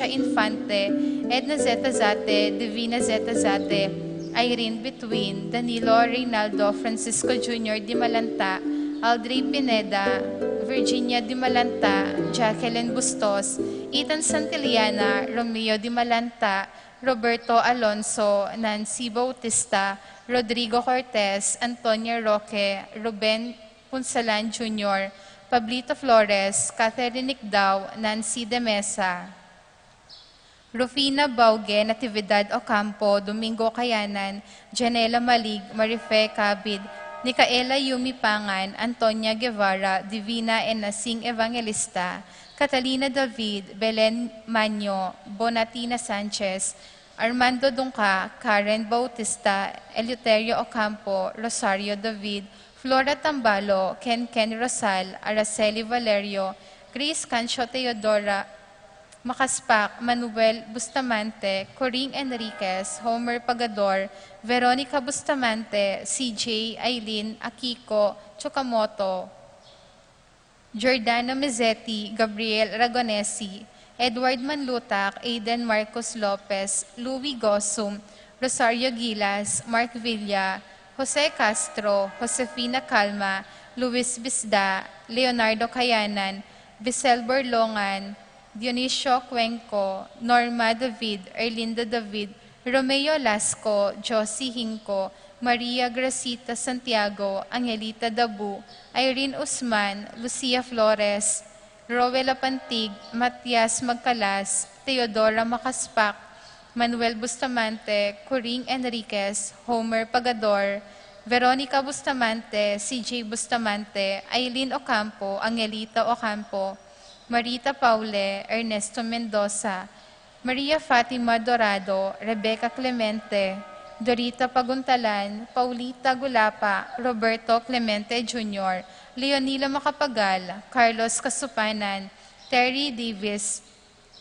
Patricia Infante, Edna Zeta Zate, Divina Zeta Zate, Irene Between, Danilo Reynaldo Francisco Jr. Di Malanta, Aldrey Pineda, Virginia Di Malanta, Jacqueline Bustos, Ethan Santillana, Romeo Di Malanta, Roberto Alonso, Nancy Bautista, Rodrigo Cortez, Antonia Roque, Ruben Punsalan Jr., Pablito Flores, Catherine Nicdao, Nancy De Mesa, Rufina Bauge, Natividad Ocampo, Domingo Kayanan, Janela Malig, Marife Cabid, Nicaela Yumi Pangan, Antonia Guevara, Divina Enasing Evangelista, Catalina David, Belen Manyo, Bonatina Sanchez, Armando Dungca, Karen Bautista, Eleuterio Ocampo, Rosario David, Flora Tambalo, Ken Rosal, Araceli Valerio, Chris Cancho Teodora, Makaspak, Manuel Bustamante, Coring Enriquez, Homer Pagador, Veronica Bustamante, CJ, Aileen, Akiko, Chokamoto, Giordano Mizzetti, Gabriel Ragonesi, Edward Manlutak, Aiden Marcos Lopez, Louis Gosum, Rosario Gilas, Mark Villa, Jose Castro, Josefina Calma, Luis Bisda, Leonardo Cayanan, Bisel Borlongan, Dionisio Cuenco, Norma David, Erlinda David, Romeo Lasco, Josie Hinco, Maria Gracita Santiago, Angelita Dabu, Irene Usman, Lucia Flores, Rowela Pantig, Matias Magcalas, Teodora Makaspak, Manuel Bustamante, Coring Enriquez, Homer Pagador, Veronica Bustamante, CJ Bustamante, Aileen Ocampo, Angelita Ocampo, Marita Paule, Ernesto Mendoza, Maria Fatima Dorado, Rebecca Clemente, Dorita Paguntalan, Paulita Gulapa, Roberto Clemente Jr., Leonila Macapagal, Carlos Kasupanan, Terry Davis,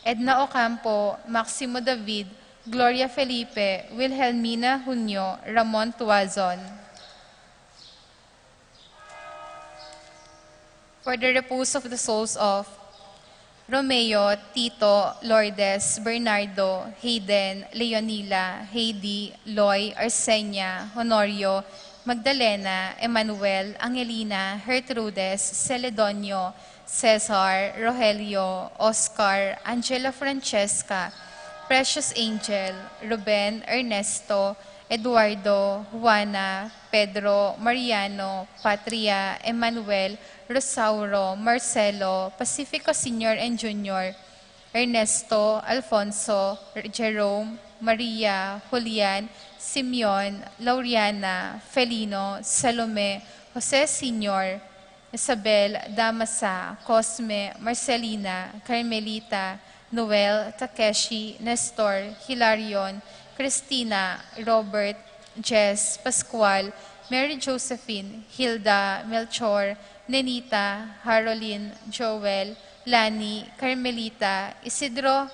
Edna Ocampo, Maximo David, Gloria Felipe, Wilhelmina Junio, Ramon Tuazon. For the repose of the souls of Romeo, Tito, Lourdes, Bernardo, Hayden, Leonila, Heidi, Loy, Arsenia, Honorio, Magdalena, Emmanuel, Angelina, Gertrudes, Celedonio, Cesar, Rogelio, Oscar, Angela Francesca, Precious Angel, Ruben, Ernesto, Eduardo, Juana, Pedro, Mariano, Patria, Emmanuel, Rosauro, Marcelo, Pacifico Sr. and Jr., Ernesto, Alfonso, Jerome, Maria, Julian, Simeon, Lauriana, Felino, Salome, Jose Sr., Isabel, Damasa, Cosme, Marcelina, Carmelita, Noel, Takeshi, Nestor, Hilarion, Christina, Robert, Jess, Pascual, Mary Josephine, Hilda, Melchor, Nenita, Haroline, Joel, Lani, Carmelita, Isidro,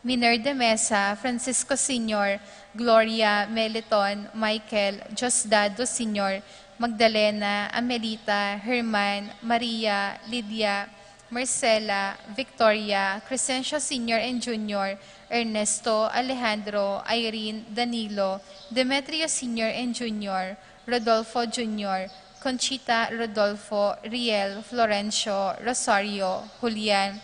Miner de Mesa, Francisco Sr., Gloria, Meliton, Michael, Josdado Sr., Magdalena, Amelita, Herman, Maria, Lydia, Marcela, Victoria, Crescencio Sr. and Jr., Ernesto, Alejandro, Irene, Danilo, Demetrio Sr. and Jr., Rodolfo Jr., Conchita, Rodolfo, Riel, Florencio, Rosario, Julian,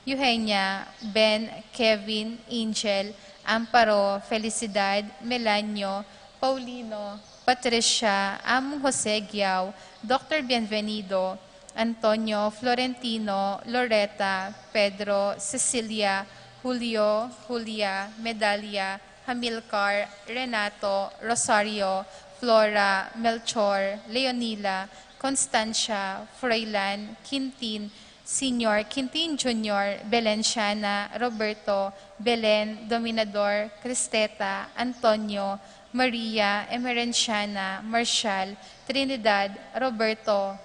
Eugenia, Ben, Kevin, Angel, Amparo, Felicidad, Melanio, Paulino, Patricia, Among Jose Giao, Dr. Bienvenido, Antonio, Florentino, Loretta, Pedro, Cecilia, Julio, Julia, Medalia, Hamilcar, Renato, Rosario, Flora, Melchor, Leonila, Constancia, Froilan, Quintin, Senior, Quintin Jr., Belenciana, Roberto, Belen, Dominador, Cristeta, Antonio, Maria, Emerenciana, Marshall, Trinidad, Roberto,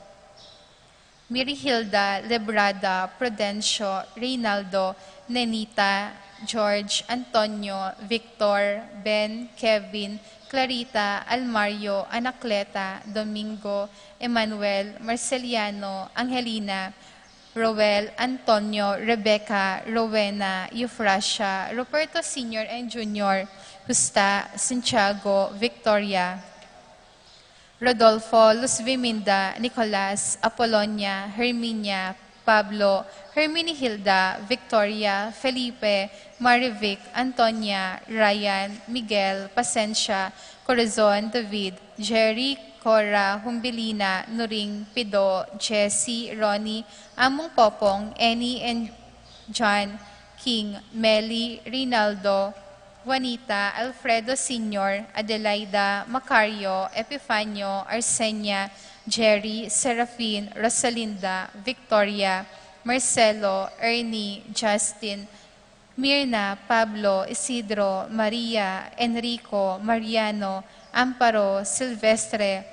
Mirihilda, Lebrada, Prudencio, Reynaldo, Nenita, George, Antonio, Victor, Ben, Kevin, Clarita, Almario, Anacleta, Domingo, Emmanuel, Marceliano, Angelina, Roel, Antonio, Rebecca, Rowena, Euphrasia, Ruperto Sr. and Jr., Justa, Santiago, Victoria, Rodolfo, Luz Viminda, Nicolas, Apolonia, Herminia, Pablo, Herminihilda, Victoria, Felipe, Marivic, Antonia, Ryan, Miguel, Pasencia, Corazon, David, Jerry, Cora, Humbilina, Nuring, Pido, Jessie, Ronnie, Among Popong, Annie and John, King, Melly, Rinaldo, Juanita, Alfredo Sr., Adelaida, Macario, Epifanio, Arsenia, Jerry, Serafin, Rosalinda, Victoria, Marcelo, Ernie, Justin, Mirna, Pablo, Isidro, Maria, Enrico, Mariano, Amparo, Silvestre,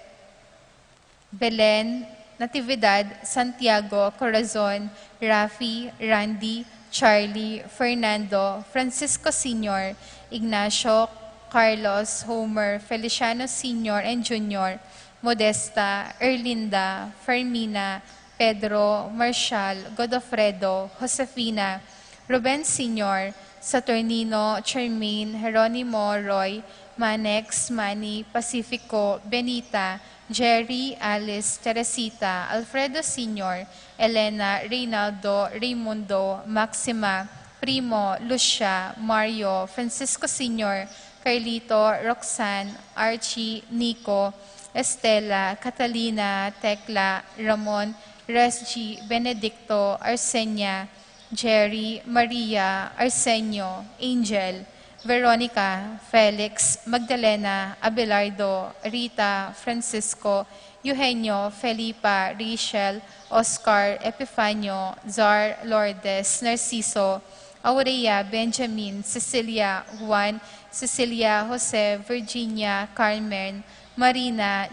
Belen, Natividad, Santiago, Corazon, Rafi, Randy, Charlie, Fernando, Francisco Sr., Ignacio, Carlos, Homer, Feliciano Sr. and Jr., Modesta, Erlinda, Fermina, Pedro, Marshall, Godofredo, Josefina, Ruben Sr., Saturnino, Charmaine, Jeronimo, Roy, Manex, Manny, Pacifico, Benita, Jerry, Alice, Teresita, Alfredo Sr., Elena, Reynaldo, Raimundo, Maxima, Primo, Lucia, Mario, Francisco Sr., Carlito, Roxanne, Archie, Nico, Estela, Catalina, Tekla, Ramon, Resgy, Benedicto, Arsenia, Jerry, Maria, Arsenio, Angel, Veronica, Felix, Magdalena, Abelardo, Rita, Francisco, Eugenio, Felipa, Rachel, Oscar, Epifanio, Zar, Lourdes, Narciso, Aurea, Benjamin, Cecilia, Juan, Cecilia, Jose, Virginia, Carmen, Marina,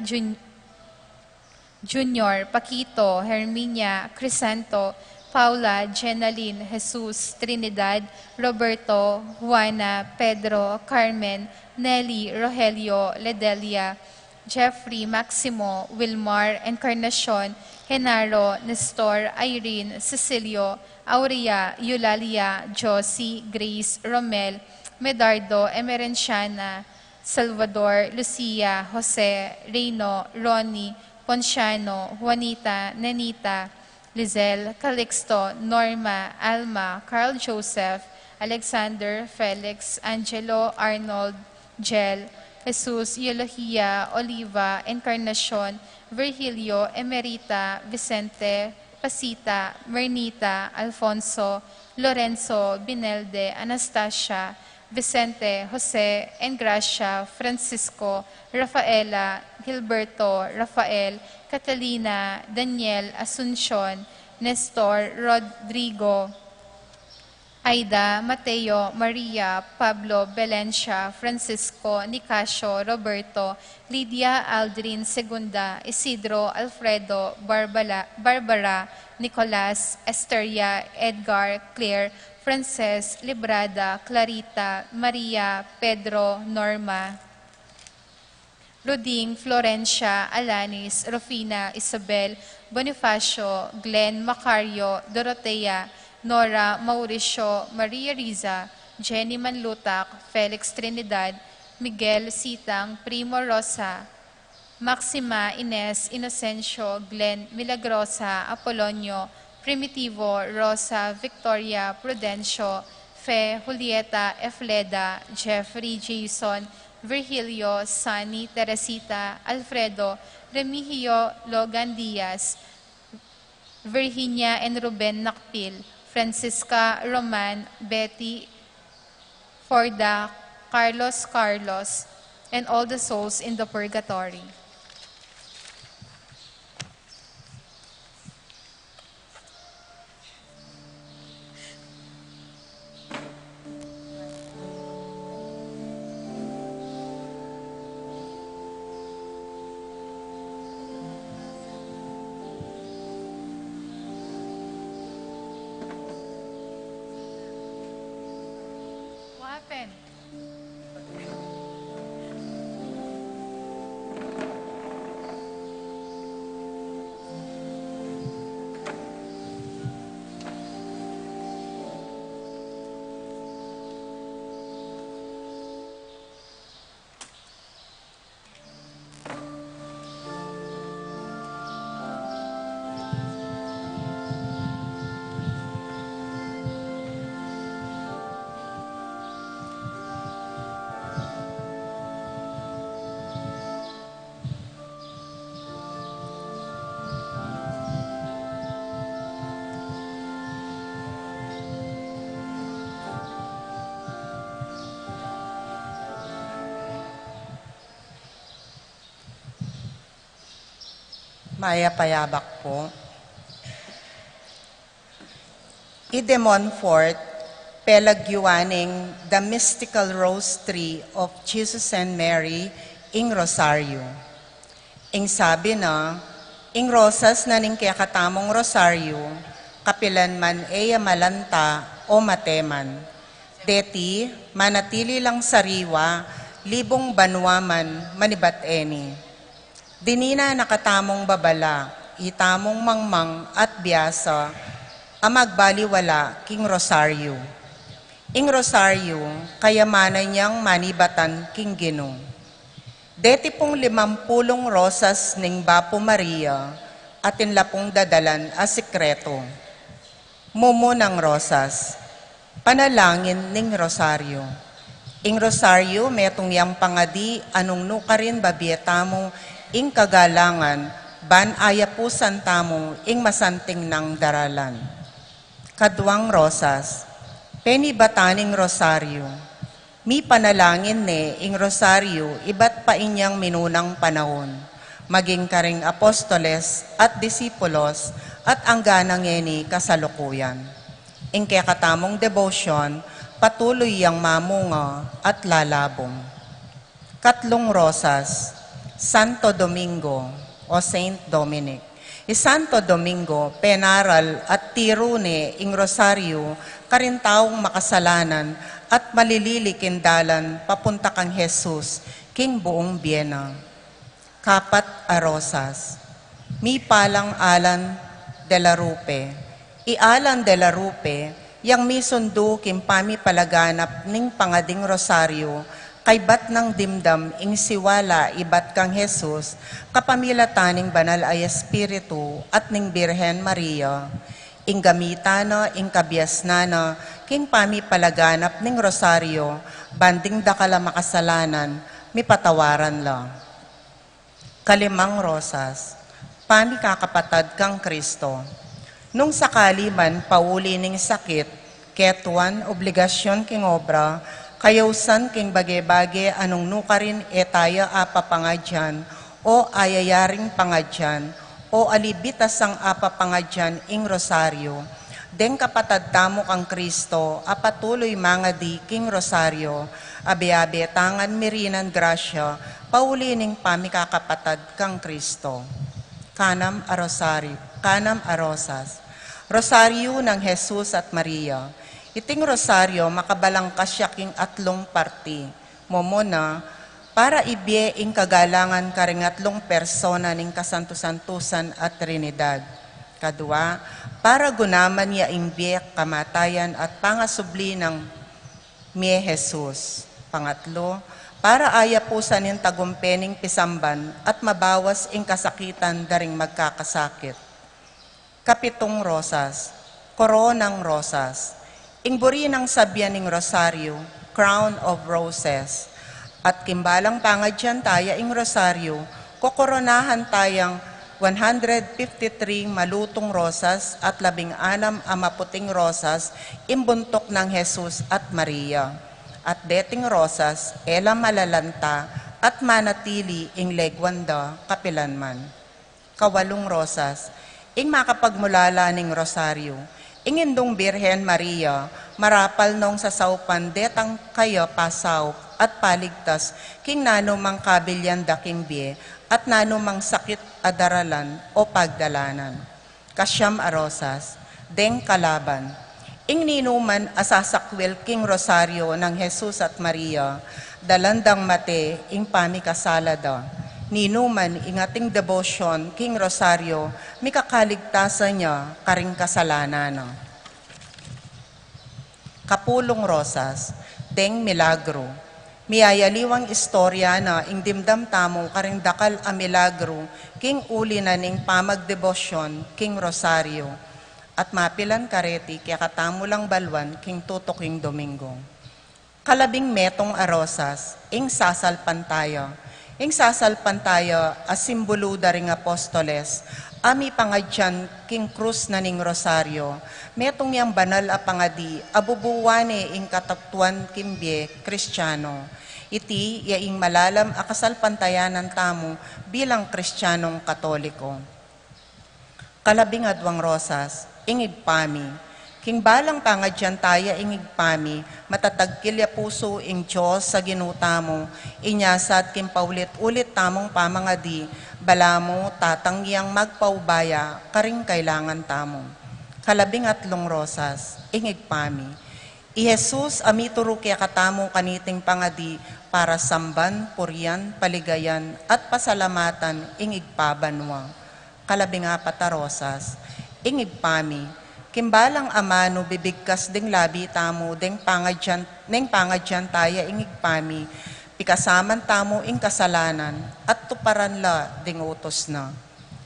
Junior, Paquito, Herminia, Crisanto, Paula, Jenaline, Jesus, Trinidad, Roberto, Juana, Pedro, Carmen, Nelly, Rogelio, Ledelia, Jeffrey, Maximo, Wilmar, Encarnacion, Genaro, Nestor, Irene, Cecilio, Aurea, Eulalia, Josie, Grace, Romel, Medardo, Emerenciana, Salvador, Lucia, Jose, Reino, Ronnie, Ponciano, Juanita, Nenita, Lizelle, Calixto, Norma, Alma, Carl Joseph, Alexander, Felix, Angelo, Arnold, Jel, Jesus, Eulogia, Oliva, Encarnacion, Virgilio, Emerita, Vicente, Pasita, Mernita, Alfonso, Lorenzo, Binelde, Anastasia, Vicente, Jose, Engracia, Francisco, Rafaela, Gilberto, Rafael, Catalina, Daniel, Asuncion, Nestor, Rodrigo, Aida, Mateo, Maria, Pablo, Belencia, Francisco, Nicasio, Roberto, Lydia, Aldrin, Segunda, Isidro, Alfredo, Barbara, Nicolas, Esteria, Edgar, Claire, Frances, Librada, Clarita, Maria, Pedro, Norma, Roding, Florencia, Alanis, Rufina, Isabel, Bonifacio, Glenn, Macario, Dorotea, Nora, Mauricio, Maria Riza, Jenny Manlutak, Felix Trinidad, Miguel Sitang, Primo Rosa, Maxima, Ines, Inocencio, Glenn, Milagrosa, Apolonio, Primitivo, Rosa, Victoria, Prudencio, Fe, Julieta, Efleda, Jeffrey, Jason, Virgilio, Sunny, Teresita, Alfredo, Remigio, Logan Diaz, Virginia and Ruben Nakpil, Francisca, Roman, Betty, Forda, Carlos, and all the souls in the purgatory. What happened? Maya Payabak po. Ide Montfort, pelagyuaning the mystical rose tree of Jesus and Mary ing Rosario. Ing sabi na, ing rosas na ning kaya katamong Rosario, kapilan man eya malanta o mateman. Deti, manatili lang sariwa, libong banwaman manibat eni. Dinina nakatamong babala, itamong mangmang at biyasa, amagbaliwala king Rosario. Ing Rosario, kayamanan niyang manibatan king Ginoo. Deti pong 50 rosas ning Bapo Maria, atin lapong dadalan a sikreto. Mumo ng rosas, panalangin ning Rosario. Ing Rosario, metong yang pangadi, anong nukarin babietamo, ing kagalangan, ban aya pusan tamo, ing masanting ng daralan. Kadwang rosas, penibataning Rosario, mi panalangin ne, ing Rosario, iba't pa inyang minunang panahon, maging karing apostoles at disipulos, at ang ganang eni kasalukuyan. Ing kaya katamong devotion, patuloy yang mamunga at lalabong. Katlong rosas, Santo Domingo o Saint Dominic. Santo Domingo, penaral at tirune ing Rosario, karintaong makasalanan at malililikindalan papunta kang Jesus, king buong Biena. Kapat a rosas, mi palang Alan de la Rupe. Ialan de la Rupe, yang mi sundo kimpami palaganap ning pangading Rosario, kay bat ng dimdam ing siwala ibat kang Jesus, kapamilataning banal ay Espiritu at ning Birhen Maria, ing gamitana ing kabiasnana, king pami palaganap ning Rosario, banding dakala makasalanan, mi patawaran la. Kalimang rosas, pami kakapatad kang Kristo. Nung sakali man pauli ning sakit, ketuan obligasyon king obra, kayawsan king bage-bage anong nukarin etaya apa pangadyan o ayayaring pangadyan o alibitas ang apa pangadyan ing Rosario. Deng kapatad tamo kang Kristo, apatuloy mga di king Rosario, abe-abe tangan mirinan grasya, paulining pamikakapatad kang Kristo. Kanam a Rosario, kanam a rosas. Rosario ng Jesus at Maria. Iting Rosario, makabalangkas siya king atlong parti. Momona, para ibye ing kagalangan karingatlong persona ning kasantusantusan at Trinidad. Kadua, para gunaman niya imbye kamatayan at pangasubli ng Mie Jesus. Pangatlo, para aya pusan yung tagumpening pisamban at mabawas ing kasakitan daring magkakasakit. Kapitong rosas, koronang rosas. Ingburi ng sabyan ng Rosario, crown of roses. At kimbalang pangadyan taya ing Rosario, kokoronahan tayang 153 malutong rosas at 16 amaputing rosas imbuntok ng Jesus at Maria. At deting rosas, ela malalanta at manatili ing legwanda kapilanman. Kawalong rosas, ing makapagmulala ning Rosario, ingindong Birhen Maria, marapal nung sa saupan detang kayo pasaw at paligtas, king nanumang kabilyan daking bie, at nanumang sakit adaralan o pagdalanan. Kasyam a rosas, deng kalaban, ing ninuman asasakwil king Rosario ng Jesus at Maria, dalandang mate ing pamikasalada. Ninuman ingating devotion king Rosario, mikakaligtasan niya karing kasalanan. Kapulong rosas, deng milagro. Miyayaliwang istorya na ing dimdam tamo karing dakal a milagro, king uli na ning pamagdebosyon king Rosario. At mapilan kareti kaya katamo lang balwan king tutoking Domingo. Kalabing metong a rosas, ing sasalpan tayo. Ing sasalpan tayo as simbolo daring apostoles, ami pangadyan king krus na ning Rosario, metong yang banal a pangadi, abubuwane ing kataktuan kimbye Kristiyano. Iti yaing malalam a kasalpantayanan tamo bilang Kristiyanong Katoliko. Kalabing adwang rosas, ingig pami. King balang pangadyan taya ingig pami, matatagkilya puso ing Diyos sa ginuta mo, inyasat kim paulit-ulit tamong pamangadi, bala mo tatangyang magpaubaya, karing kailangan tamo. Kalabing atlong rosas, ingig pami. I Jesus, amituro kaya katamo kaniting pangadi, para samban, purian, paligayan, at pasalamatan, ingig pabanwa. Kalabing apat na rosas, ingig pami, kimbalang amano bibigkas ding labi tamo, ding pangadyan taya ingig pami, pikasaman tamo ing kasalanan, at tuparan la ding utos na.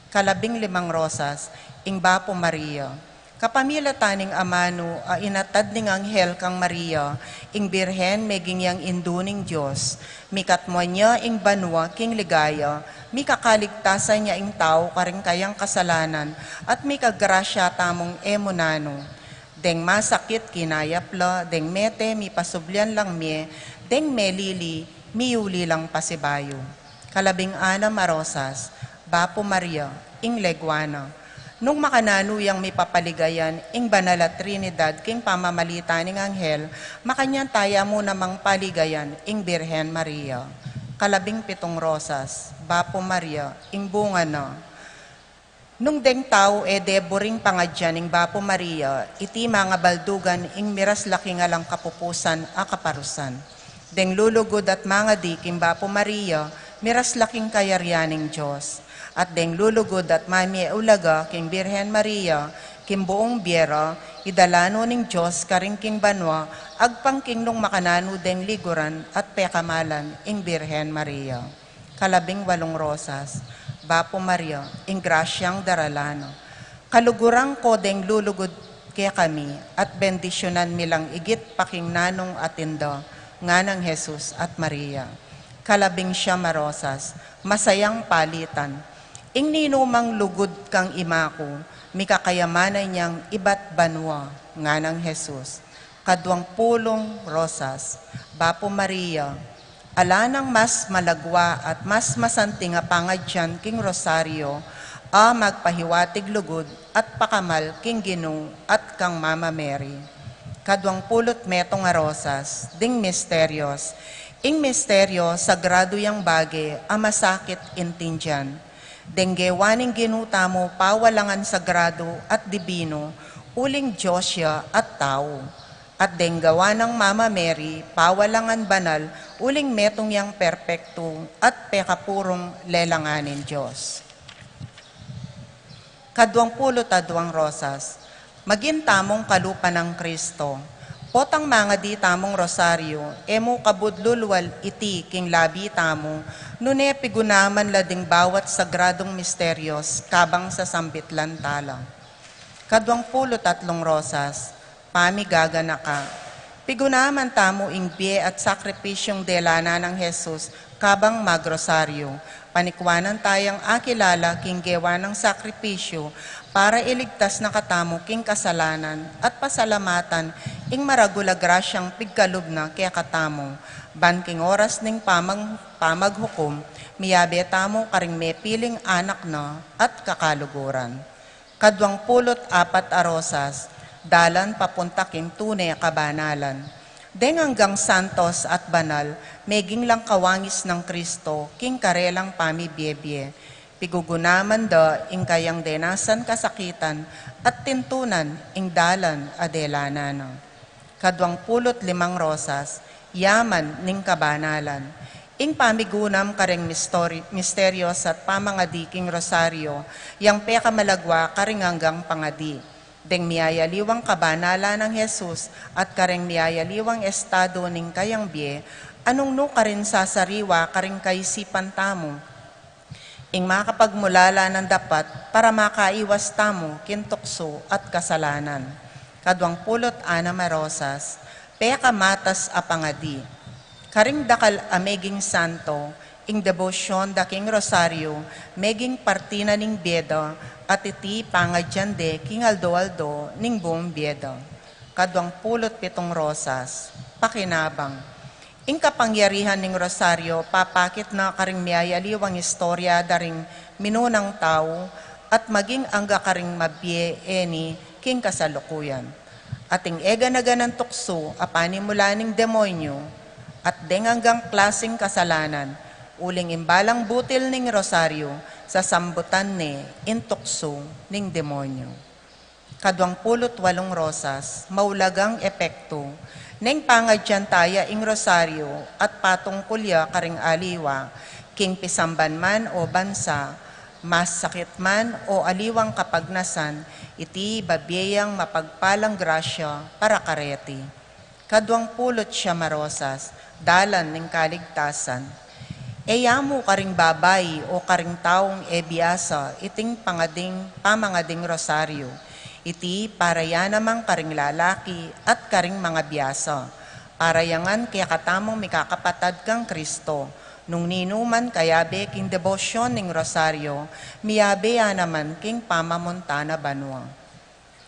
Kalabing limang rosas, ing Bapo Maria, kapamila taning amano, inatad ning anghel kang Maria, ing birhen meging yang induning Diyos, mikatmo niya ing banwa king ligaya, mikakaligtasan niya ing tao karing kayang kasalanan, at mikagrasya tamong emunano. Deng masakit kinayapla, deng mete mipasublian lang mie, deng melili, miuli lang pasibayo. Kalabing ana marosas, Bapo Maria, ing legwana. Nung makananuyang may papaligayan, ing banal at Trinidad, king pamamalita ning anghel, makanyan taya mo namang paligayan, ing Birhen Maria. Kalabing pitong rosas, Bapo Maria, ing bunga na. Nung deng tao deboring pangadyan ing Bapo Maria, iti mga baldugan ing miras laki nga lang kapupusan a kaparusan. Deng lulugod at mga king Bapo Maria, miras laking kayaryaning Diyos. At deng lulugod at mami ulaga king Birhen Maria, king buong biera, idalano ning Diyos karing king banwa, agpangking nung makanano deng liguran at pekamalan ing Birhen Maria. Kalabing walong rosas, Bapo Maria, ing grasyang daralano. Kalugurang ko deng lulugod kaya kami, at bendisyonan milang igit paking nanong atindo, nga ng Jesus at Maria. Kalabing siya marosas, masayang palitan. Ing ninumang lugod kang imako, mikakayamanan niyang iba't banwa, nga ng Jesus. Kadwang pulong rosas, Bapo Maria, alanang mas malagwa at mas masanting nga pangadyan king Rosario, magpahiwatig lugod at pakamal king Ginoo at kang Mama Mary. Kadwang pulot metong nga rosas, ding misteryos, ing misteryo sagrado yang bage, masakit intindyan. Denggewaning ginuta mo, pawalangan sagrado at dibino, uling Diyosya at tao. At denggawa ng Mama Mary, pawalangan banal, uling metong yang perpekto at pekapurong lelanganin Diyos. Kadwang pulot adwang rosas, magintamong kalupa ng Kristo, potang mga di tamong rosaryo, emo kabudlulwal iti king labi tamo, nune pigunaman lading bawat sagradong misteryos, kabang sa sambitlan tala. Kadwang pulot tatlong rosas, pamigagana ka. Pigunaman tamo ing bie at sakripisyong delana ng Jesus, kabang magrosaryo, panikwanan tayang akilala king gewa ng sakripisyo, para iligtas na katamo king kasalanan at pasalamatan ing maragula grasyang pigkalub na kaya katamo, banking oras ning pamaghukom, miyabe tamo karing may piling anak na at kakaluguran. Kadwang pulot apat arosas, dalan papunta king tunay kabanalan. Deng hanggang santos at banal, meging lang kawangis ng Kristo, king karelang pamibiyebye, pigugunaman da ing kayang denasan kasakitan at tintunan ing dalan adelanana. Kadwang pulot limang rosas, yaman ning kabanalan. Ing pamigunam kareng misteryos at pamangadiking rosaryo, yang peka malagwa karing hanggang pangadi. Deng miyayaliwang kabanala ng Jesus at kareng miyayaliwang estado ning kayang bie, anong no karin sasariwa karing kaisipan tamo, ing makapagmulala ng dapat para makaiwas tamo kintukso at kasalanan. Kadwang pulot ana marosas, peka matas apangadi. Karing dakal ameging santo, ing debosyon daking rosaryo, meging partina ning biyeda, at iti pangadyande king aldo-aldo ning buong biyeda. Kadwang pulot pitong rosas, pakinabang. Ing kapangyarihan ning rosaryo, papakit na karing miyayaliwang istorya daring minunang tao, at maging angga karing mabye eni king kasalukuyan. Ating ega naganan tukso apani mula ning demonyo at denganggang klaseng kasalanan uling imbalang butil ning rosaryo sa sambutan ni intukso ning demonyo. Kadwang pulot walong rosas, maulagang epekto, neng pangadyan taya ing rosaryo at patong kulya karing aliwa, king pisamban man o bansa, mas sakit man o aliwang kapagnasan, iti babiyang mapagpalang grasya para kareti. Kadwang pulot siya marosas, dalan ning kaligtasan. Eyamo karing babay o karing taong ebiasa iting pamangading rosaryo. Iti paraya namang karing lalaki at karing mga biyasa. Parayangan kaya katamong mikakapatad kang Kristo. Nung ninuman kayabe king debosyon ning rosaryo, miyabe naman king pamamontana banwa.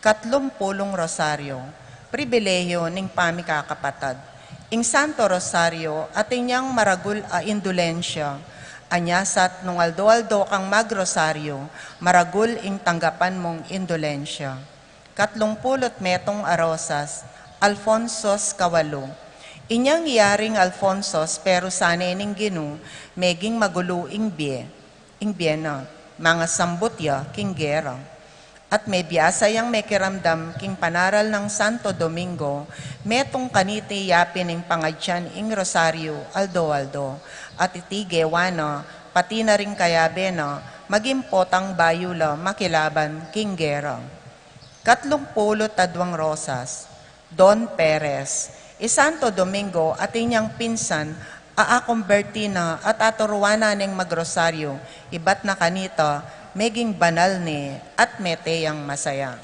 30 rosaryo, pribilehiyo ning pamikakapatad. Ing Santo Rosario at inyang maragul a indulensya, anyasat nung aldo-aldo kang magrosaryo, maragul ing tanggapan mong indulensya. 30 metong arosas, Alfonsos Kawalo. Inyang iyaring Alfonsos pero sanay ning ginu, meging magulo ing biena, mga sambutya king gera. At may biyasa yang may kiramdam king panaral ng Santo Domingo, metong kaniti yapin ing pangadyan ing rosaryo, aldo-aldo, at itige wana, pati na rin kayabe na, magimpotang bayula makilaban king gera. 30 rosas, Don Perez, Santo Domingo at inyang pinsan, aakombertina at aturuana ning magrosaryo, ibat na kanita, meging banal ni at meteyang masaya.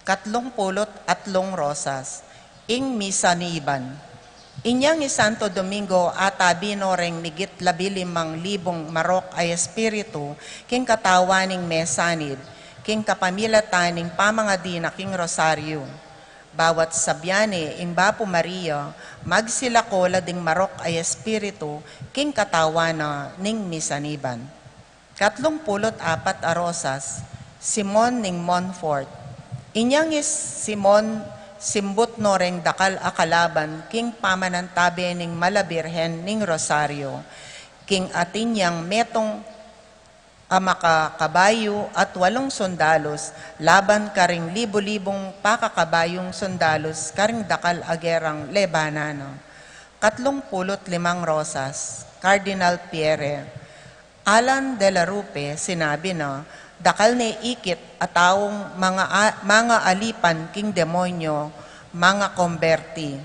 30 rosas, ing misa ni Iban. Inyang Santo Domingo atabino reng nigit 15,000 marok ay espiritu, king katawaning mesanid, king kapamilataning pamangadina king rosaryo. Bawat sabyane ing Bapo Maria, magsilakola ding marok ay espiritu, king katawana ning misaniban. 34 arosas, Simon ning Montfort. Inyang Simon simbut no reng dakal akalaban, king pamanantabe ning malabirhen ning rosaryo, king atinyang metong amakakabayo at 8 sondalos, laban karing libo-libong pakakabayong sondalos, karing dakal agerang lebanano. 35 rosas, Cardinal Pierre. Alan de la Rupe, sinabi na, dakal ni ikit at taong mga alipan king demonyo, mga komberti,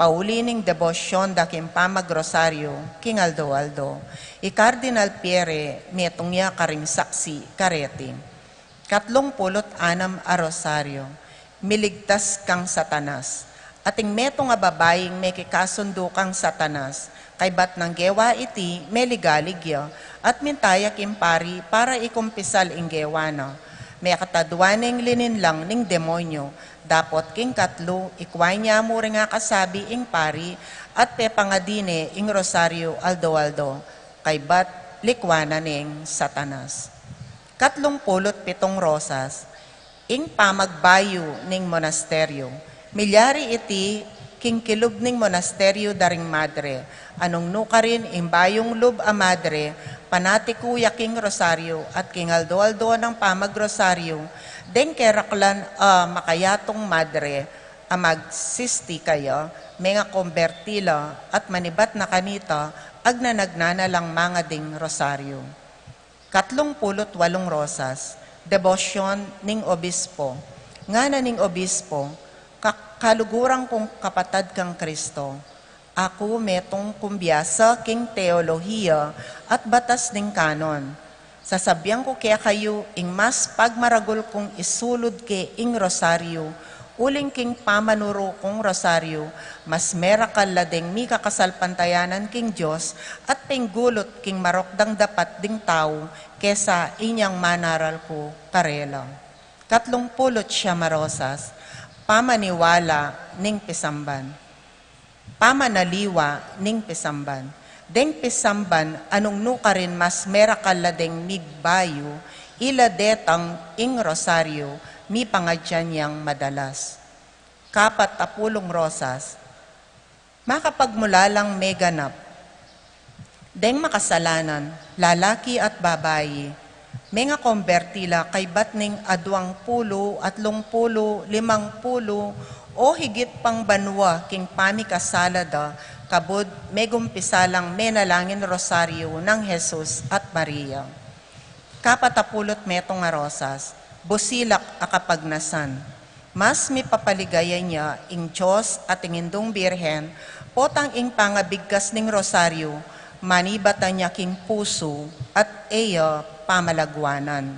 paulining debosyon daking pamagrosaryo, king aldo-aldo. Cardinal Pierre, metong ya karing saksi, kareti. 36 rosaryo, miligtas kang satanas. Ating metong babaying may kikasundo kang satanas, kay bat ng gewa iti, may ligaligya, at mintaya kimpari para ikumpisal ing gewana. May katadwaning lininlang ning demonyo, dapot king katlo, ikway niya mo rin nga kasabi ing pari, at pepangadine ing rosaryo aldo-aldo, kay bat likwana ning satanas. 37 rosas, ing pamagbayo ning monasteryo, milyari iti king kilub ning monasteryo daring madre, anong nukarin imbayong lub a madre, panati kuya king rosaryo at king aldo-aldo ng pamagrosaryo, den keraklan makayatong madre, magsisti kayo, mga kombertila at manibat na kanita, ag na nagnanalang mga ding rosaryo. 38 rosas, debosyon ning obispo. Nga na ning obispo, kalugurang kong kapatad kang Kristo, ako metong kumbyasa king teolohiya at batas ning kanon. Sasabihan ko kaya kayo ing mas pagmaragol kong isulod ke ing rosaryo, uling king pamanuro kong rosaryo, mas merakal ladeng mi kakasalpantayanan king Diyos at pinggulot king marokdang dapat ding tao kesa inyang manaral ko karela. 30 marosas, pamaniwala ning pisamban. Pamanaliwa ning pisamban. Deng pisamban anong nukarin mas merakala deng migbayo, ila detang ing rosaryo, mi pangadyan yang madalas. Kapat apulong rosas, makapagmula lang meganap, deng makasalanan, lalaki at babayi, mga konbertila kay batning 20 at 50 o higit pang banwa king pamikasalada kabod megumpisalang menalangin rosaryo ng Jesus at Maria. Kapatapulot metong nga rosas, busilak akapagnasan. Mas mipapaligayan niya ing Diyos at ing indong birhen, potang ing pangabigkas ning rosaryo, manibata niya king puso at eya pamalagwanan.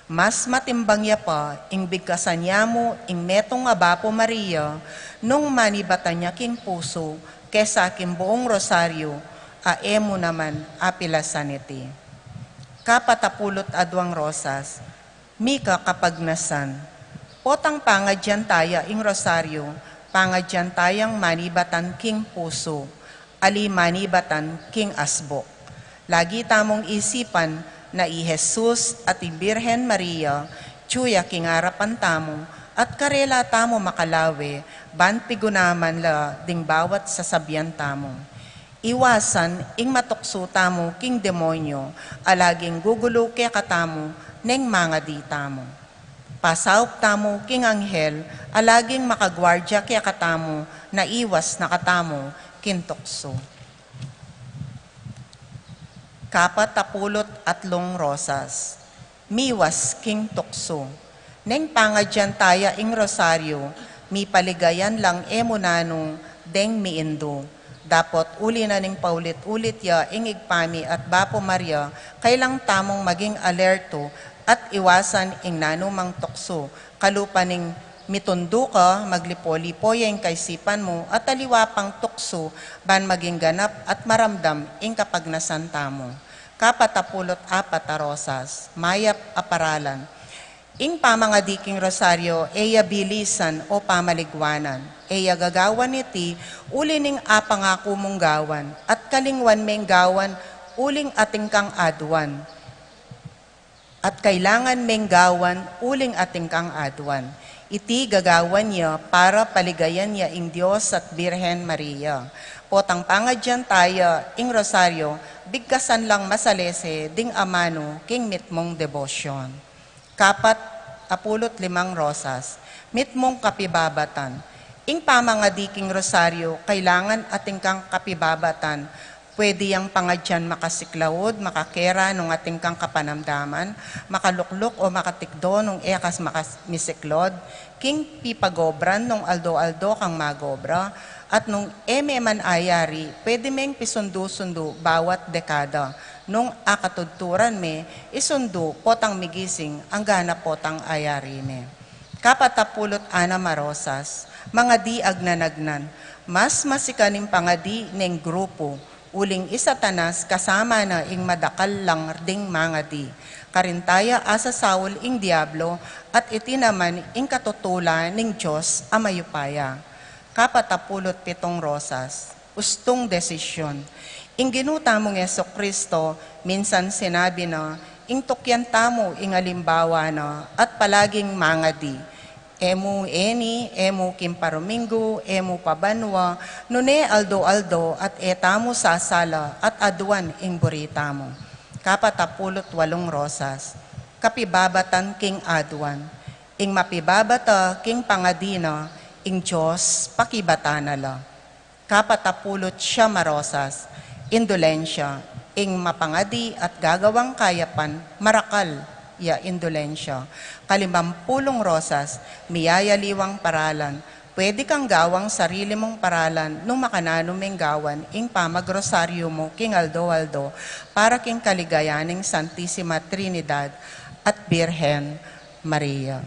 Mas matimbang niya pa, ing bigkasan niya mo, ing metong abapo Maria, nung manibata niya king puso, kesa king buong rosaryo, aemo naman apilasan iti. Kapatapulot adwang rosas, mika kapagnasan, potang pangadyan taya ing rosaryo, pangadyan tayang manibatan king puso, ali manibatan king asbok. Lagi tamong isipan na i Jesus at i Birhen Maria, tsuya king harapan tamo, at karela tamo makalawe, ban pigunaman la ding bawat sasabyan tamo. Iwasan ing matukso tamo king demonyo, alaging gugulo kaya katamo, neng mga di tamo. Pasawp tamo king anghel, alaging makagwardya kaya katamo, na iwas na katamo, kintokso. Kapatapulot atlong rosas, miwas king tukso. Neng pangadyan taya ing rosaryo, mi paligayan lang emunano, deng miindo. Dapot uli na ning paulit-ulit ya ing igpami at Bapo Maria, kailang tamong maging alerto at iwasan ing nanumang tukso. Kalupaning mitundo ka, maglipo-lipo yung kaisipan mo at aliwapang tukso, ban maging ganap at maramdam ing kapagnasan tamo. Kapatapulot apat a rosas, mayap aparalan. Ing pamangadiking rosaryo, eya bilisan o pamaligwanan. Eya gagawan iti, ulining apangako mong gawan, at kalingwan meng gawan, uling ating kang adwan. At kailangan meng gawan, uling ating kang adwan. Iti gagawan niya para paligayan niya ing Diyos at Birhen Maria. Potang pangadyan tayo ing rosaryo, bigkasan lang masalese ding amano king mitmong debosyon. Kapat apulot 5 rosas, mitmong kapibabatan. Ing pamangadiking rosaryo, kailangan ating kang kapibabatan, pwede yang pangadyan makasiklawod, makakera nung ating kang kapanamdaman, makaluklok o makatikdo nung ekas makamissiklod, king pipagobran nung aldo-aldo kang magobra, at nung man ayari, pwede meng pisundo-sundo bawat dekada. Nung akatudturan me, isundo potang migising ang gana potang ayari me. Kapatapulot ana marosas, mga di agnanagnan, mas masikaning pangadi ng grupo, uling isatanas kasama na ing madakal lang ding mga di. Karintaya asa Saul ing diablo at iti naman ing katutulan ning Diyos amayupaya. Kapatapulot 7 rosas, ustong desisyon. Ing ginuta mong Jesucristo, minsan sinabi na, ing tukyan tamo ing alimbawa na, at palaging mangadi. Emu eni, emu kimparumingo, emu pabanwa, nune aldo-aldo, at etamo sasala, at aduan ing burita mo. Kapatapulot 8 rosas, kapibabatan king aduan. Ing mapibabata king pangadina, ing Diyos pakibatanala. Kapatapulot siya marosas, indolensya, ing mapangadi at gagawang kayapan, marakal, ya indolensya. 50 rosas, miyayaliwang paralan, pwede kang gawang sarili mong paralan nung makanano meng gawan, ing pamagrosaryo mo, king aldo-aldo, para king kaligayaning Santissima Trinidad at Birhen Maria.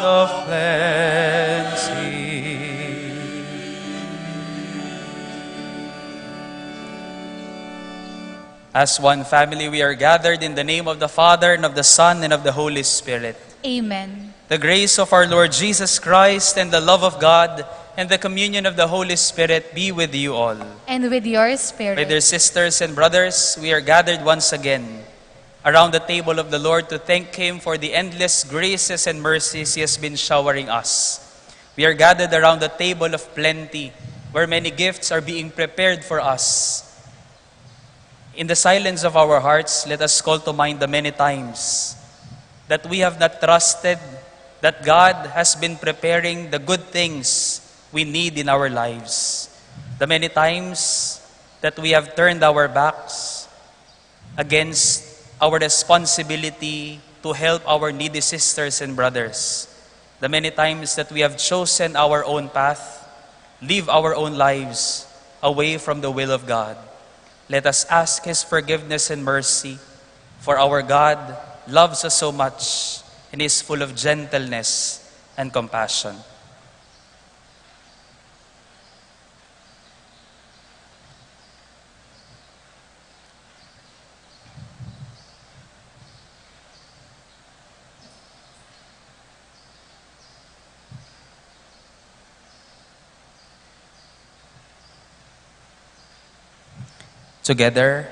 of plenty. As one family, we are gathered in the name of the Father, and of the Son, and of the Holy Spirit. Amen. The grace of our Lord Jesus Christ, and the love of God, and the communion of the Holy Spirit be with you all. And with your spirit. My dear sisters and brothers, we are gathered once again around the table of the Lord to thank Him for the endless graces and mercies He has been showering us. We are gathered around the table of plenty, where many gifts are being prepared for us. In the silence of our hearts, let us call to mind the many times that we have not trusted that God has been preparing the good things we need in our lives. The many times that we have turned our backs against our responsibility to help our needy sisters and brothers. The many times that we have chosen our own path, live our own lives away from the will of God. Let us ask His forgiveness and mercy, for our God loves us so much and is full of gentleness and compassion. Together,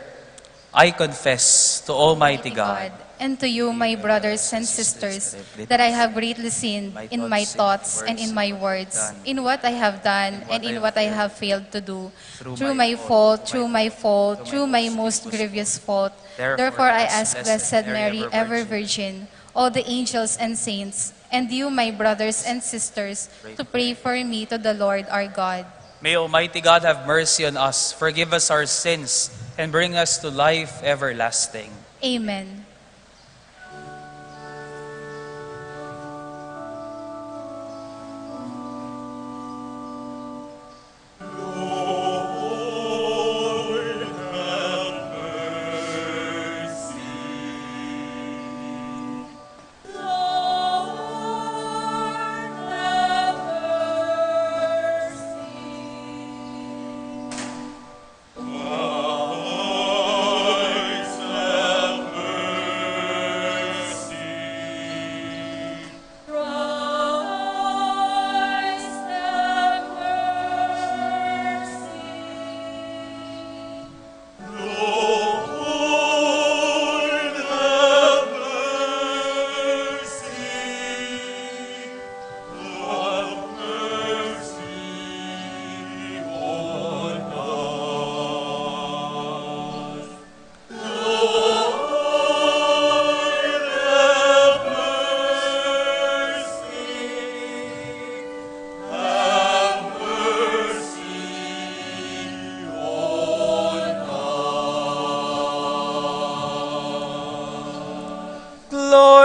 I confess to Almighty God and to you, my brothers and sisters, that I have greatly sinned in my thoughts and in my words, in what I have done and in what I have failed to do, through my fault, through my most grievous fault. Therefore I ask Blessed Mary, ever Virgin, all the angels and saints, and you, my brothers and sisters, to pray for me to the Lord our God. May Almighty God have mercy on us, forgive us our sins, and bring us to life everlasting. Amen.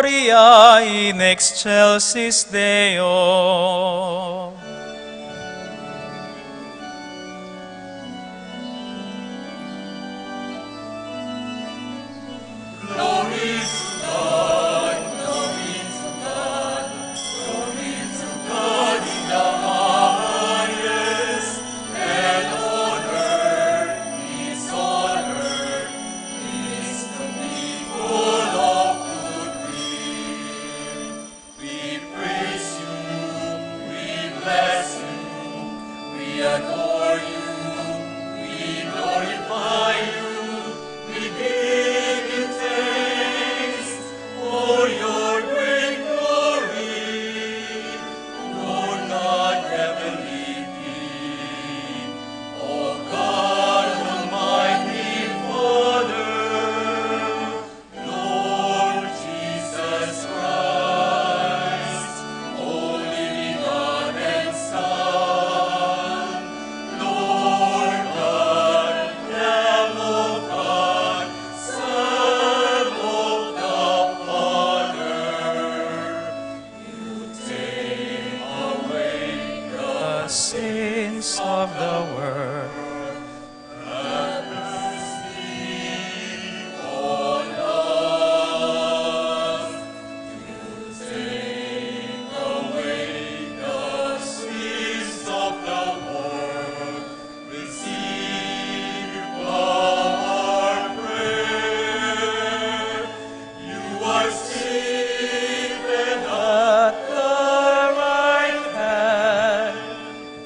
Gloria in excelsis Deo. the world. At the right hand,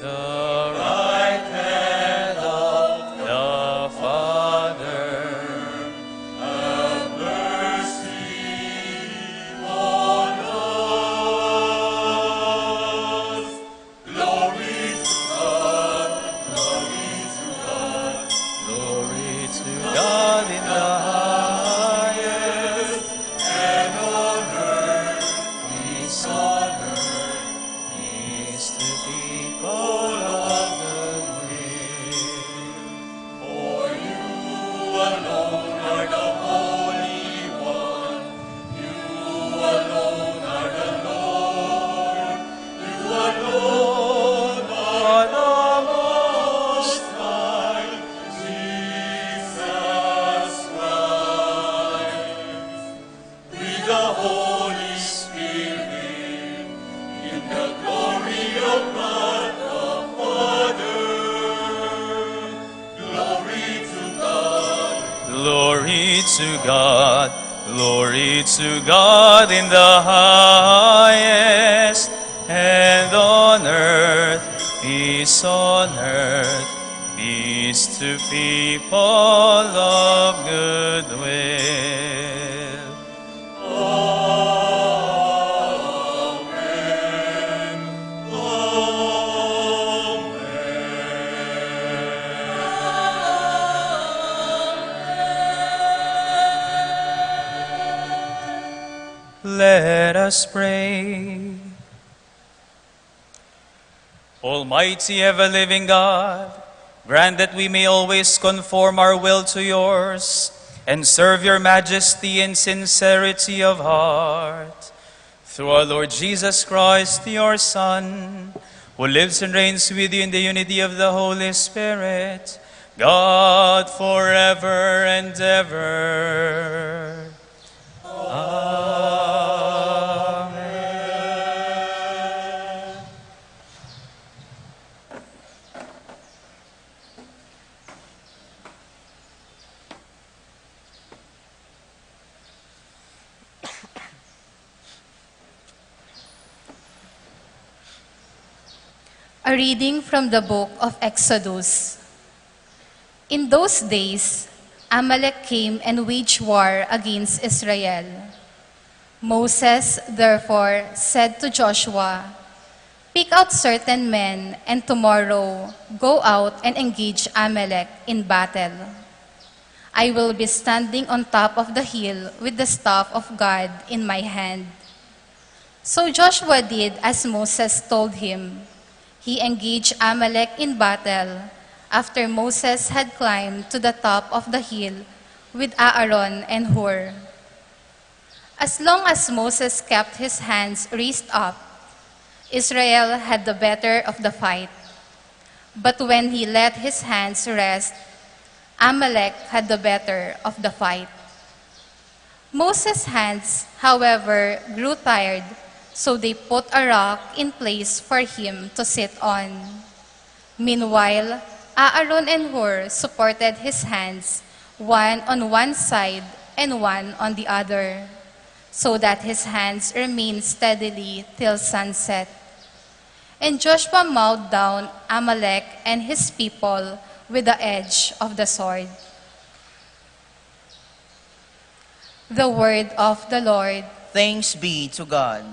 the right hand of the Father. Glory to God in the highest, and on earth peace on earth, peace to people of good will. For you alone are the Holy One, you alone are the Lord, you alone are the Most High, Jesus Christ, with the Holy Spirit, in the glory of God the Father. Glory to God. Glory to God. Glory to God in the highest, and on earth, peace on earth, peace to people of good will. Let us pray. Almighty ever-living God, grant that we may always conform our will to yours and serve your majesty in sincerity of heart. Through our Lord Jesus Christ, your Son, who lives and reigns with you in the unity of the Holy Spirit, God forever and ever. Amen. A reading from the book of Exodus. In those days, Amalek came and waged war against Israel. Moses therefore said to Joshua, "Pick out certain men, and tomorrow go out and engage Amalek in battle. I will be standing on top of the hill with the staff of God in my hand." So Joshua did as Moses told him. He engaged Amalek in battle after Moses had climbed to the top of the hill with Aaron and Hur. As long as Moses kept his hands raised up, Israel had the better of the fight. But when he let his hands rest, Amalek had the better of the fight. Moses' hands, however, grew tired, so they put a rock in place for him to sit on. Meanwhile, Aaron and Hur supported his hands, one on one side and one on the other, so that his hands remained steadily till sunset. And Joshua mowed down Amalek and his people with the edge of the sword. The word of the Lord. Thanks be to God.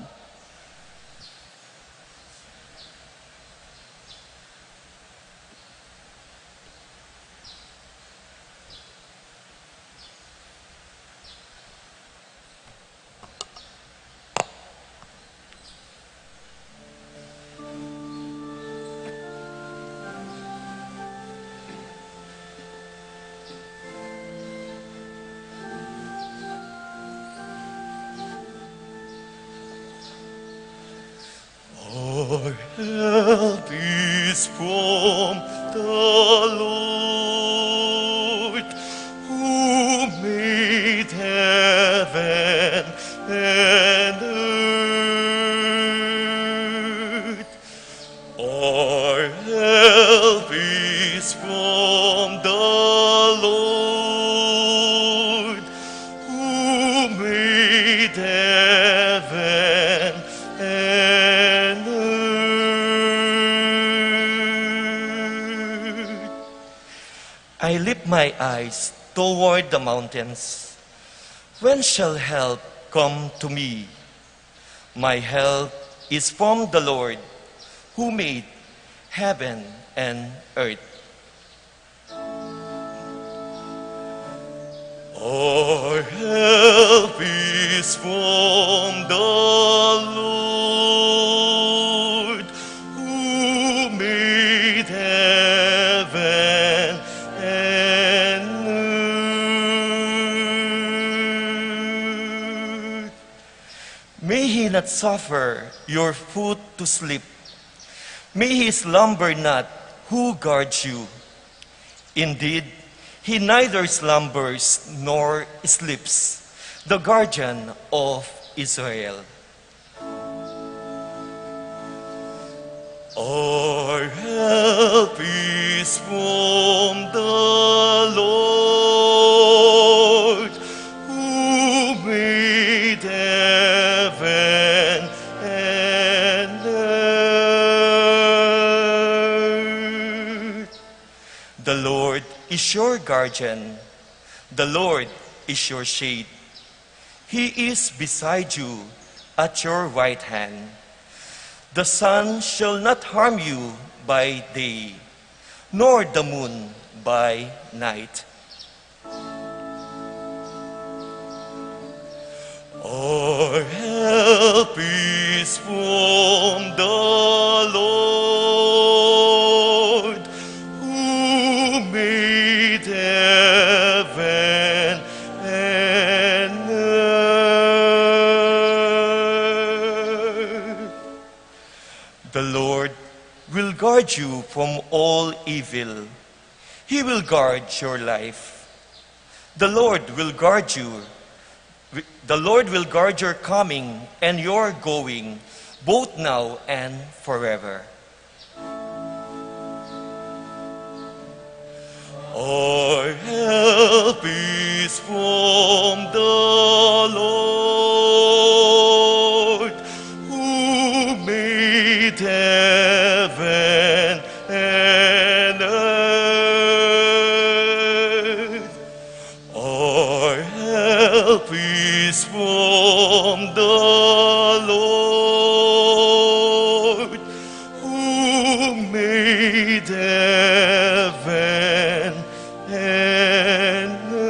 Our help is from the Lord, who made heaven and earth. Our help is from the Lord, who made heaven and earth. I lift my eyes toward the mountains. When shall help come to me? My help is from the Lord, who made heaven and earth. Our help is from the Lord, who made heaven and earth. May he not suffer your foot to slip. May he slumber not who guards you. Indeed, he neither slumbers nor sleeps, the guardian of Israel. Our help is from the Lord, who made heaven and earth. The Lord is your guardian. The Lord is your shade. He is beside you at your right hand. The sun shall not harm you by day, nor the moon by night. Our help is from the Lord, who made heaven and earth. The Lord will guard you from all evil. He will guard your life. The Lord will guard you. The Lord will guard your coming and your going, both now and forever. Our help is from the Lord, who made heaven and earth. Our help is from the Lord, who made heaven and earth.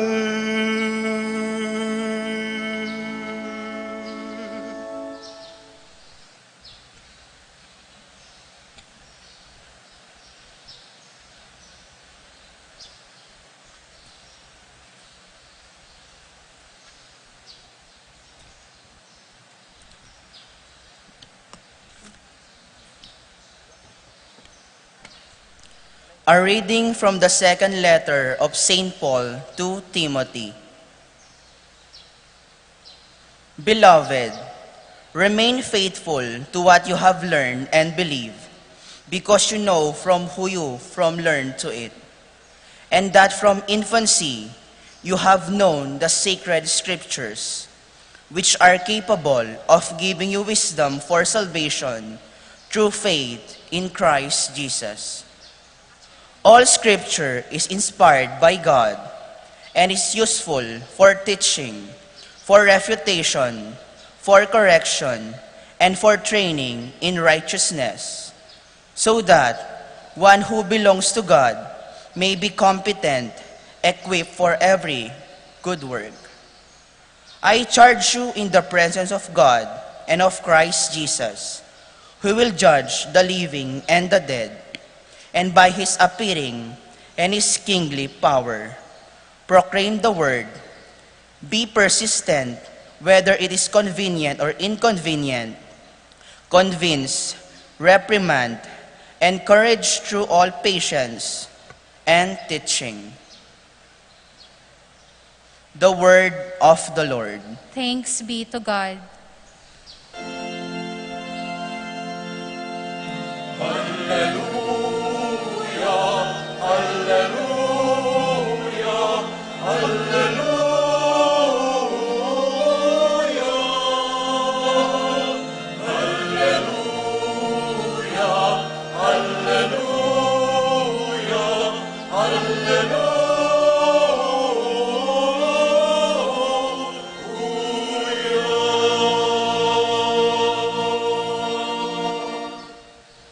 A reading from the second letter of St. Paul to Timothy. Beloved, remain faithful to what you have learned and believe, because you know from who you learned to it, and that from infancy you have known the sacred scriptures, which are capable of giving you wisdom for salvation through faith in Christ Jesus. All scripture is inspired by God and is useful for teaching, for refutation, for correction, and for training in righteousness, so that one who belongs to God may be competent, equipped for every good work. I charge you in the presence of God and of Christ Jesus, who will judge the living and the dead, and by his appearing and his kingly power, proclaim the word. Be persistent, whether it is convenient or inconvenient. Convince, reprimand, encourage through all patience and teaching. The word of the Lord. Thanks be to God.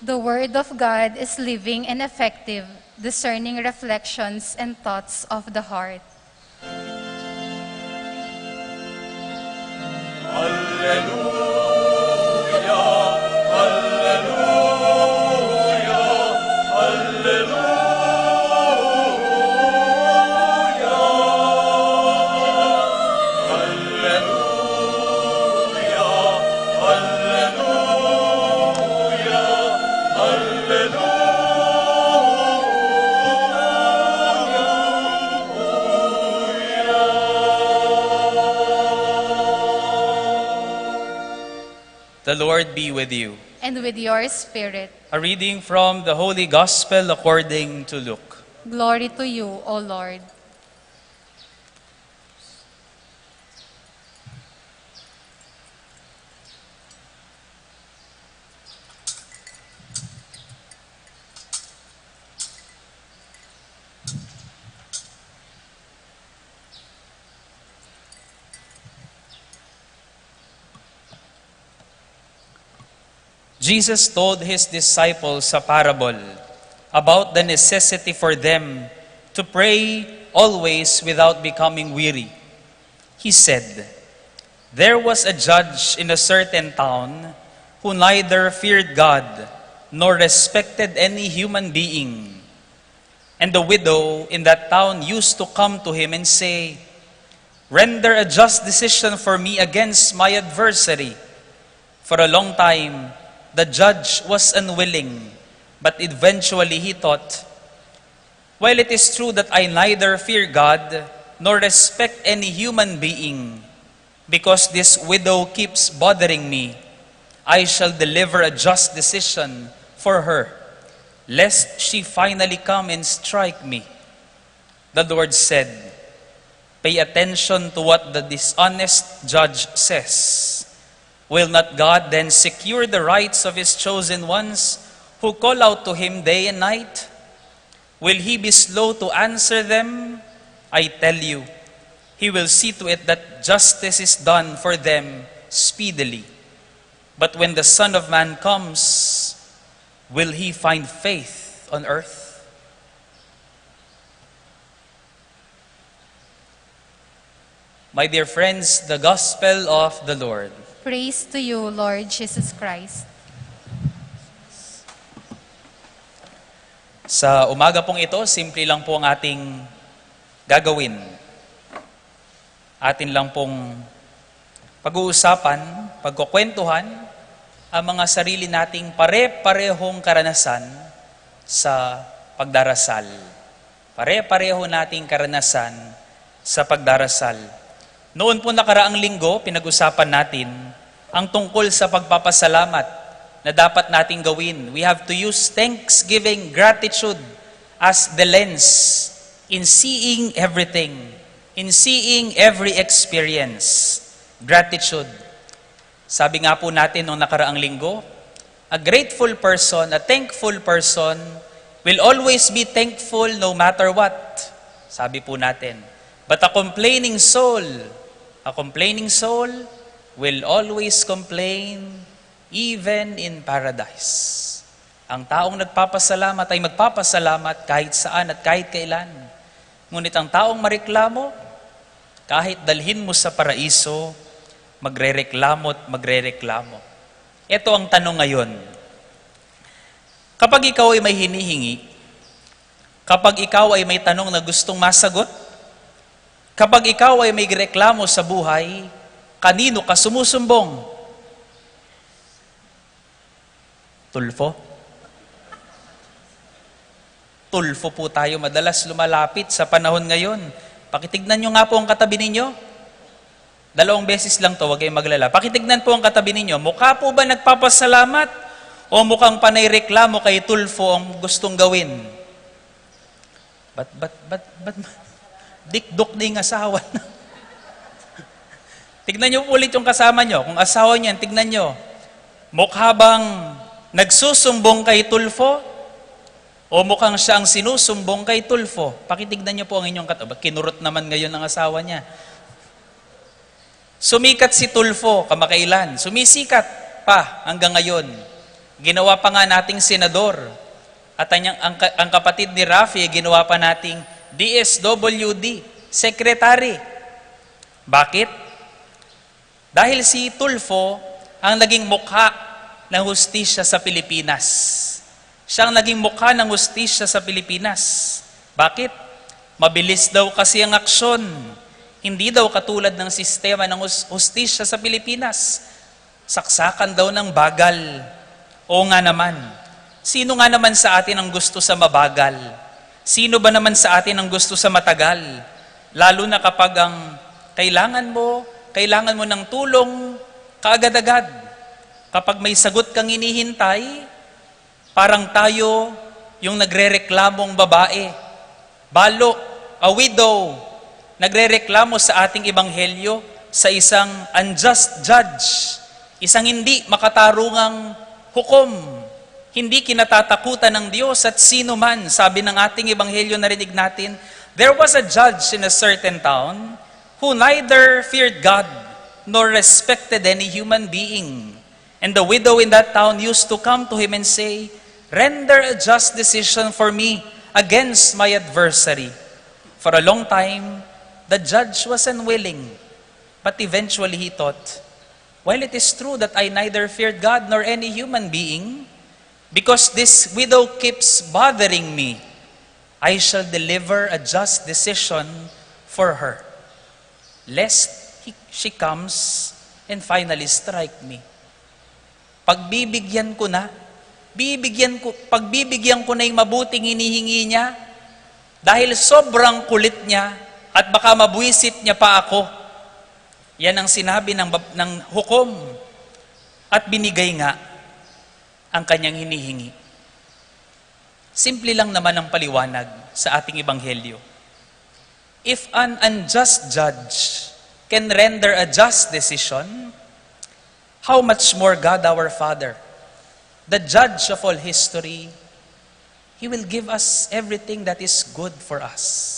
The Word of God is living and effective, discerning reflections and thoughts of the heart. The Lord be with you. And with your spirit. A reading from the Holy Gospel according to Luke. Glory to you, O Lord. Jesus told his disciples a parable about the necessity for them to pray always without becoming weary. He said, "There was a judge in a certain town who neither feared God nor respected any human being. And the widow in that town used to come to him and say, 'Render a just decision for me against my adversary.' For a long time, the judge was unwilling, but eventually he thought, 'While it is true that I neither fear God nor respect any human being, because this widow keeps bothering me, I shall deliver a just decision for her, lest she finally come and strike me.' The Lord said, 'Pay attention to what the dishonest judge says. Will not God then secure the rights of his chosen ones who call out to him day and night? Will he be slow to answer them? I tell you, he will see to it that justice is done for them speedily. But when the Son of Man comes, will he find faith on earth?'" My dear friends, the Gospel of the Lord. Praise to you, Lord Jesus Christ. Sa umaga pong ito, simple lang po ang ating gagawin. Atin lang pong pag-uusapan, pagkukwentuhan, ang mga sarili nating pare-parehong karanasan sa pagdarasal. Pare-pareho nating karanasan sa pagdarasal. Noon po nakaraang linggo, pinag-usapan natin ang tungkol sa pagpapasalamat na dapat nating gawin. We have to use thanksgiving, gratitude as the lens in seeing everything, in seeing every experience. Gratitude. Sabi nga po natin nung nakaraang linggo, a grateful person, a thankful person will always be thankful no matter what. Sabi po natin. But a complaining soul will always complain even in paradise. Ang taong nagpapasalamat ay magpapasalamat kahit saan at kahit kailan. Ngunit ang taong mareklamo, kahit dalhin mo sa paraiso, magrereklamo at magrereklamo. Ito ang tanong ngayon. Kapag ikaw ay may hinihingi, kapag ikaw ay may tanong na gustong masagot, kapag ikaw ay may reklamo sa buhay, kanino ka sumusumbong? Tulfo? Tulfo po tayo madalas lumalapit sa panahon ngayon. Pakitignan nyo nga po ang katabi ninyo. 2 beses lang to, huwag kayong maglala. Pakitignan po ang katabi ninyo. Mukha po ba nagpapasalamat o mukhang panay reklamo kay Tulfo ang gustong gawin? Ba't, dikdok na yung asawa na. Tignan nyo po ulit yung kasama nyo. Kung asawa niyan, tignan nyo. Mukha bang nagsusumbong kay Tulfo? O mukhang siya ang sinusumbong kay Tulfo? Pakitignan nyo po ang inyong katabi. Kinurot naman ngayon ng asawa niya. Sumikat si Tulfo kamakailan. Sumisikat pa hanggang ngayon. Ginawa pa nga nating senador. At ang kapatid ni Rafi, ginawa pa nating DSWD, secretary. Bakit? Dahil si Tulfo ang naging mukha ng hustisya sa Pilipinas. Siya ang naging mukha ng hustisya sa Pilipinas. Bakit? Mabilis daw kasi ang aksyon. Hindi daw katulad ng sistema ng hustisya sa Pilipinas. Saksakan daw ng bagal. Oo nga naman. Sino nga naman sa atin ang gusto sa mabagal? Sino ba naman sa atin ang gusto sa matagal? Lalo na kapag ang kailangan mo ng tulong kaagad-agad. Kapag may sagot kang hinihintay, parang tayo yung nagrereklamong babae. Balo, a widow, nagrereklamo sa ating ebanghelyo sa isang unjust judge, isang hindi makatarungang hukom, hindi kinatatakutan ng Diyos at sino man. Sabi ng ating ebanghelyo, narinig natin, there was a judge in a certain town who neither feared God nor respected any human being. And the widow in that town used to come to him and say, "Render a just decision for me against my adversary." For a long time, the judge was unwilling, but eventually he thought, while it is true that I neither feared God nor any human being, because this widow keeps bothering me, I shall deliver a just decision for her, lest she comes and finally strike me. Pagbibigyan ko na yung mabuting hinihingi niya, dahil sobrang kulit niya at baka mabwisit niya pa ako. Yan ang sinabi ng hukom at binigay nga ang kanyang hinihingi. Simple lang naman ang paliwanag sa ating ebanghelyo. If an unjust judge can render a just decision, how much more God our Father, the judge of all history, He will give us everything that is good for us.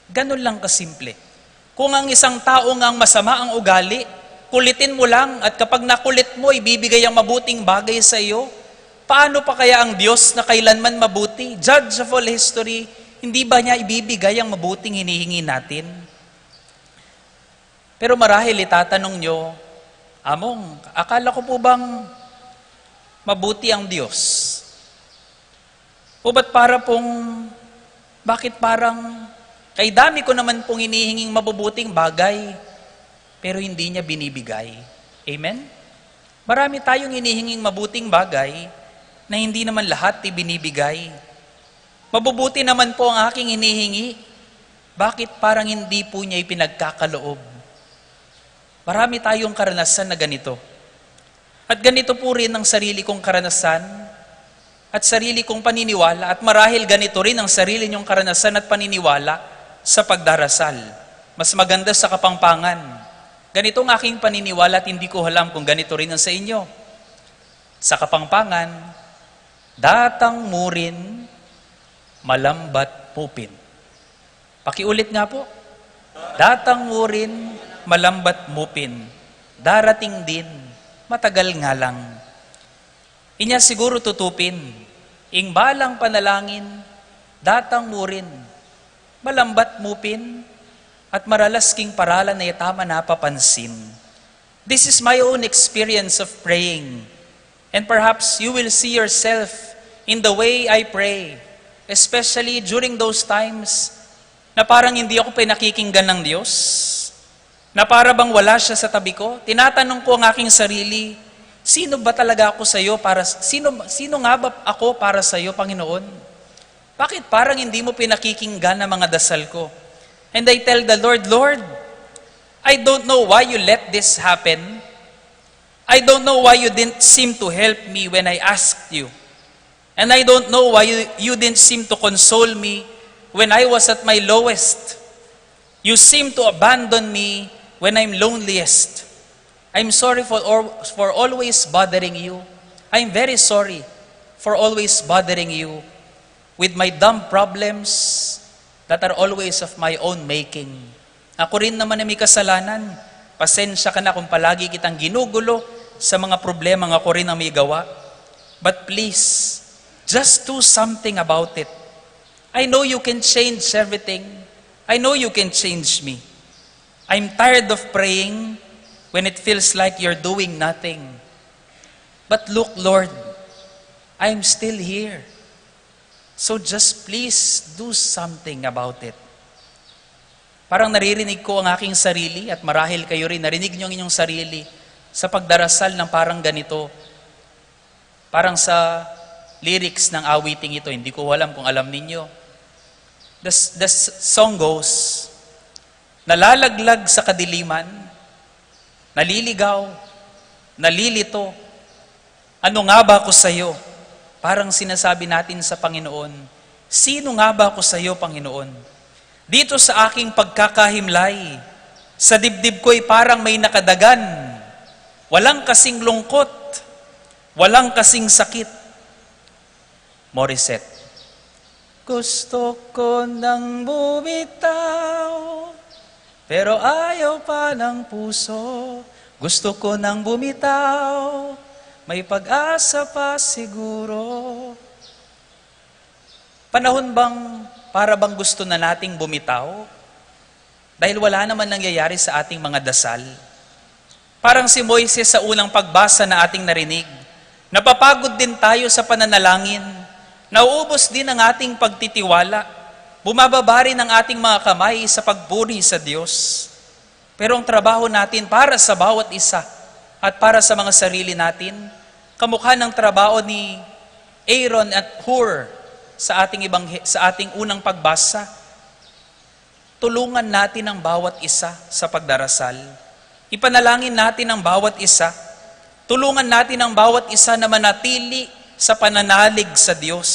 Ganun lang kasimple. Kung ang isang tao ngang masama ang ugali, kulitin mo lang at kapag nakulit mo, ibibigay ang mabuting bagay sa iyo, paano pa kaya ang Diyos na kailanman mabuti? Judge of all history, hindi ba niya ibibigay ang mabuting hinihingi natin? Pero marahil itatanong nyo, Among, akala ko po bang mabuti ang Diyos? O bakit parang, kay dami ko naman pong hinihinging mabubuting bagay, pero hindi niya binibigay. Amen? Marami tayong hinihinging mabuting bagay, na hindi naman lahat ibinibigay. Mabubuti naman po ang aking hinihingi, bakit parang hindi po niya ipinagkakaloob? Marami tayong karanasan na ganito. At ganito po rin ang sarili kong karanasan at sarili kong paniniwala at marahil ganito rin ang sarili niyong karanasan at paniniwala sa pagdarasal. Mas maganda sa kapampangan. Ganito ang aking paniniwala at hindi ko alam kung ganito rin ang sa inyo. Sa kapampangan, datang murin, malambat pupin. Pakiulit nga po. Datang murin, malambat mupin. Darating din, matagal nga lang. Inya siguro tutupin, ing balang panalangin, datang murin, malambat mupin, at maralasking paralan na itama napapansin. This is my own experience of praying. And perhaps you will see yourself in the way I pray, especially during those times na parang hindi ako pinakikinggan ng Diyos, na para bang wala siya sa tabi ko. Tinatanong ko ang aking sarili, sino ba talaga ako sa iyo? Sino nga ba ako para sa iyo, Panginoon? Bakit parang hindi mo pinakikinggan ang mga dasal ko? And I tell the Lord, Lord, I don't know why you let this happen. I don't know why you didn't seem to help me when I asked you. And I don't know why you didn't seem to console me when I was at my lowest. You seem to abandon me when I'm loneliest. I'm sorry for always bothering you. I'm very sorry for always bothering you with my dumb problems that are always of my own making. Ako rin naman na may kasalanan. Pasensya ka na kung palagi kitang ginugulo sa mga problema nga ako rin ang may gawa. But please, just do something about it. I know you can change everything. I know you can change me. I'm tired of praying when it feels like you're doing nothing. But look, Lord, I'm still here. So just please do something about it. Parang naririnig ko ang aking sarili at marahil kayo rin, narinig niyo ang inyong sarili sa pagdarasal ng parang ganito. Parang sa lyrics ng awiting ito, hindi ko alam kung alam ninyo. The song goes, nalalaglag sa kadiliman, naliligaw, nalilito, ano nga ba ako sa'yo? Parang sinasabi natin sa Panginoon, sino nga ba ako sa'yo, Panginoon? Dito sa aking pagkakahimlay, sa dibdib ko'y parang may nakadagan, walang kasing lungkot, walang kasing sakit. Morissette. Gusto ko nang bumitaw, pero ayaw pa ng puso. Gusto ko nang bumitaw, may pag-asa pa siguro. Panahon bang para bang gusto na nating bumitaw? Dahil wala naman nangyayari sa ating mga dasal. Parang si Moises sa unang pagbasa na ating narinig, napapagod din tayo sa pananalangin, nauubos din ang ating pagtitiwala, bumababa rin ang ating mga kamay sa pagpuri sa Diyos. Pero ang trabaho natin para sa bawat isa at para sa mga sarili natin, kamukha ng trabaho ni Aaron at Hur sa ating unang pagbasa. Tulungan natin ang bawat isa sa pagdarasal. Ipanalangin natin ang bawat isa. Tulungan natin ang bawat isa na manatili sa pananalig sa Diyos.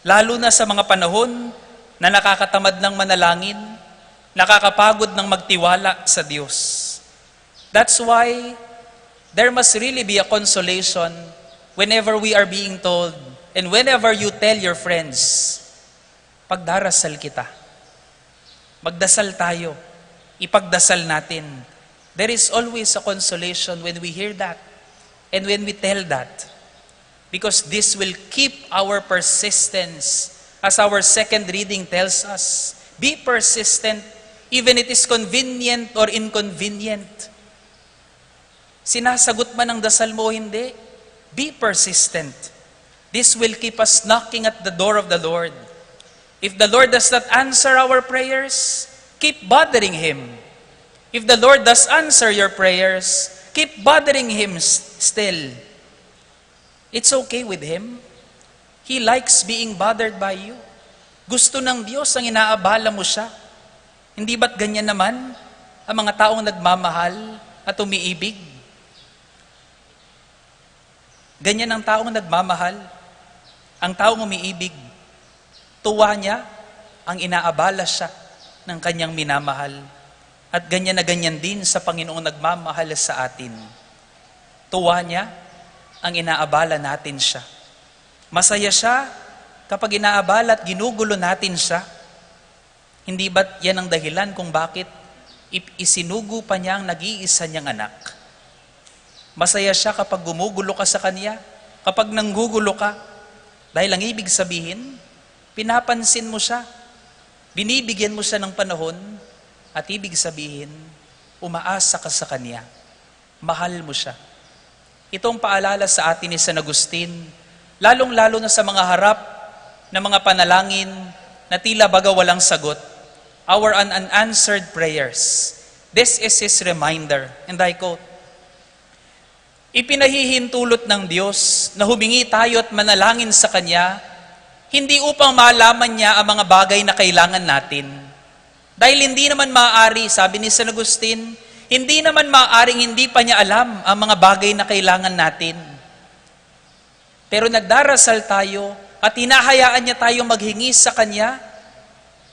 Lalo na sa mga panahon na nakakatamad ng manalangin, nakakapagod ng magtiwala sa Diyos. That's why there must really be a consolation whenever we are being told and whenever you tell your friends, pagdarasal kita. Magdasal tayo. Ipagdasal natin. There is always a consolation when we hear that and when we tell that. Because this will keep our persistence. As our second reading tells us, be persistent even it is convenient or inconvenient. Sinasagot man ang dasal mo o hindi, be persistent. This will keep us knocking at the door of the Lord. If the Lord does not answer our prayers, keep bothering Him. If the Lord does answer your prayers, keep bothering Him still. It's okay with Him. He likes being bothered by you. Gusto ng Diyos ang inaabala mo siya. Hindi ba't ganyan naman ang mga taong nagmamahal at umiibig? Ganyan ang taong nagmamahal, ang taong umiibig. Tuwa niya ang inaabala siya ng kanyang minamahal. At ganyan na ganyan din sa Panginoong nagmamahal sa atin. Tuwa niya ang inaabala natin siya. Masaya siya kapag inaabala at ginugulo natin siya. Hindi ba't yan ang dahilan kung bakit isinugo pa niya ang nag-iisa niyang anak? Masaya siya kapag gumugulo ka sa Kanya, kapag nanggugulo ka. Dahil ang ibig sabihin, pinapansin mo siya, binibigyan mo siya ng panahon, at ibig sabihin, umaasa ka sa Kanya. Mahal mo siya. Itong paalala sa atin ni San Agustin, lalong-lalo na sa mga harap na mga panalangin na tila baga walang sagot, our unanswered prayers. This is his reminder, and I quote, ipinahihintulot ng Diyos na humingi tayo at manalangin sa Kanya Hindi upang malaman niya ang mga bagay na kailangan natin. Dahil hindi naman maaari, sabi ni San Agustin, hindi naman maaaring hindi pa niya alam ang mga bagay na kailangan natin. Pero nagdarasal tayo at hinahayaan niya tayong maghingi sa Kanya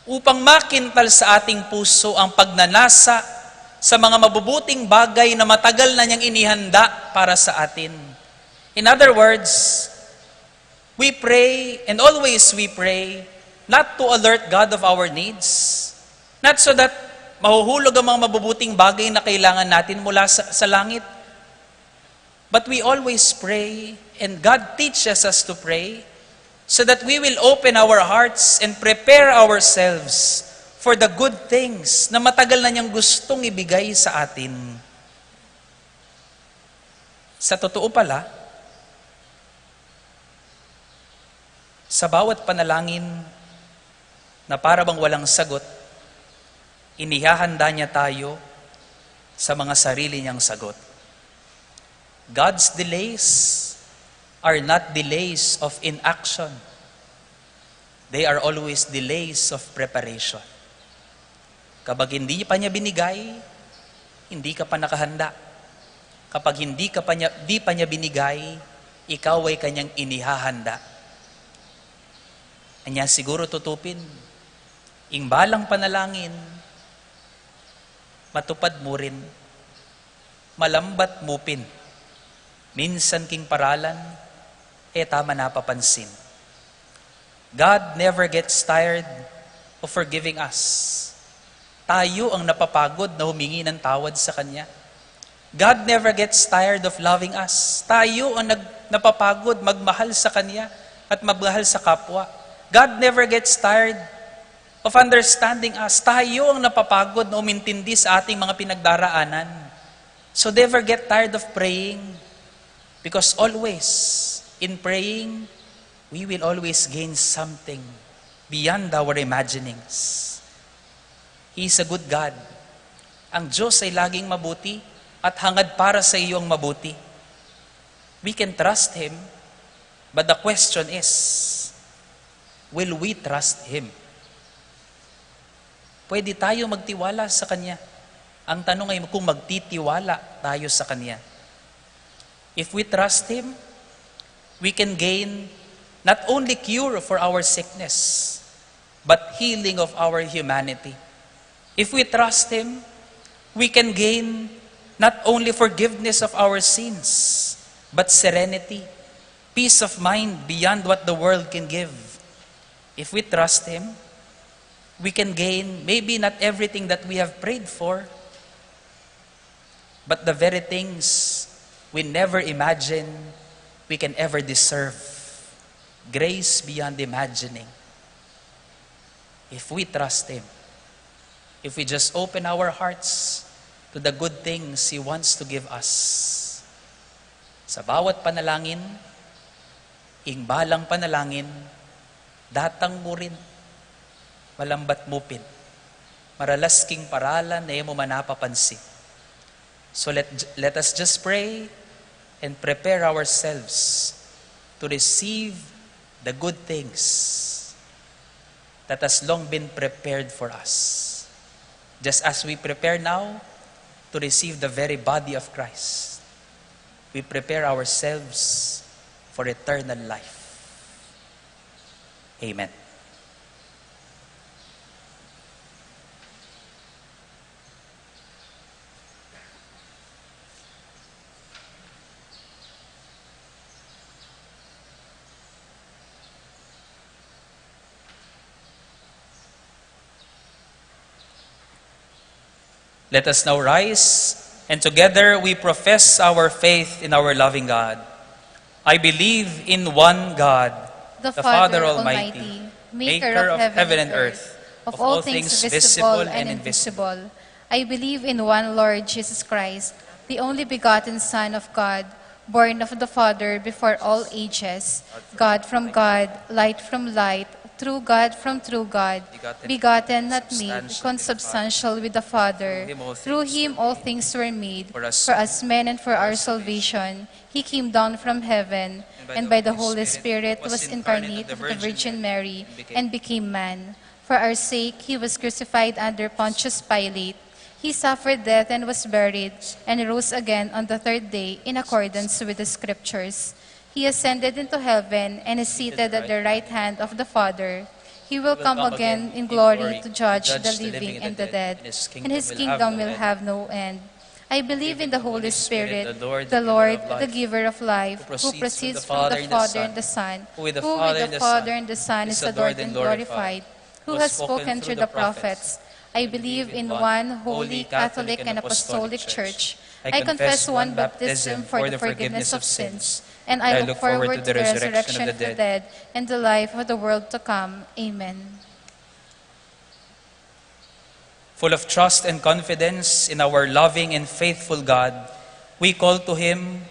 upang makintal sa ating puso ang pagnanasa sa mga mabubuting bagay na matagal na niyang inihanda para sa atin. In other words, we pray, and always we pray, not to alert God of our needs, not so that mahuhulog ang mga mabubuting bagay na kailangan natin mula sa langit, but we always pray, and God teaches us to pray, so that we will open our hearts and prepare ourselves for the good things na matagal na niyang gustong ibigay sa atin. Sa totoo pala, sa bawat panalangin na para bang walang sagot, inihahanda niya tayo sa mga sarili niyang sagot. God's delays are not delays of inaction. They are always delays of preparation. Kapag hindi pa niya binigay, hindi ka pa nakahanda. Kapag di pa niya binigay, ikaw ay kanyang inihahanda. Kanya siguro tutupin, balang panalangin, matupad mo rin, malambat mupin, minsan king paralan, tama napapansin. God never gets tired of forgiving us. Tayo ang napapagod na humingi ng tawad sa Kanya. God never gets tired of loving us. Tayo ang napapagod magmahal sa Kanya at magmahal sa kapwa. God never gets tired of understanding us. Tayo ang napapagod na umintindi sa ating mga pinagdaraanan. So never get tired of praying, because always, in praying, we will always gain something beyond our imaginings. He is a good God. Ang Diyos ay laging mabuti at hangad para sa iyo ang mabuti. We can trust Him, but the question is, will we trust Him? Pwede tayo magtiwala sa Kanya. Ang tanong ay kung magtitiwala tayo sa Kanya. If we trust Him, we can gain not only cure for our sickness, but healing of our humanity. If we trust Him, we can gain not only forgiveness of our sins, but serenity, peace of mind beyond what the world can give. If we trust Him, we can gain maybe not everything that we have prayed for, but the very things we never imagined we can ever deserve. Grace beyond imagining. If we trust Him, if we just open our hearts to the good things He wants to give us. Sa bawat panalangin, balang panalangin, datang mo rin, malambat mupin, maralasking paralan na mo manapapansin. So let us just pray and prepare ourselves to receive the good things that has long been prepared for us. Just as we prepare now to receive the very body of Christ, we prepare ourselves for eternal life. Amen. Let us now rise, and together we profess our faith in our loving God. I believe in one God, the Father Almighty, maker of heaven and earth, of all things visible and invisible. I believe in one Lord Jesus Christ, the only begotten Son of God, born of the Father before all ages, God from God, light from light, true God from true God, begotten, not made, consubstantial with the Father. Through Him all things were made. For us men and for our salvation, He came down from heaven and by the Holy Spirit was incarnate of the Virgin Mary and became man. For our sake, he was crucified under Pontius Pilate. He suffered death and was buried, and rose again on the third day in accordance with the Scriptures. He ascended into heaven and is seated at the right hand of the Father. He will come again in glory to judge the living and the dead, and his kingdom will have no end. I believe in the Holy Spirit, the Lord, the giver of life, who proceeds from the Father and the Son, who with the Father and the Son is adored and glorified, who has spoken through the prophets. I believe in one holy, Catholic, and Apostolic Church. I confess one baptism for the forgiveness of sins, and I look forward to the resurrection of the dead and the life of the world to come. Amen. Full of trust and confidence in our loving and faithful God, we call to Him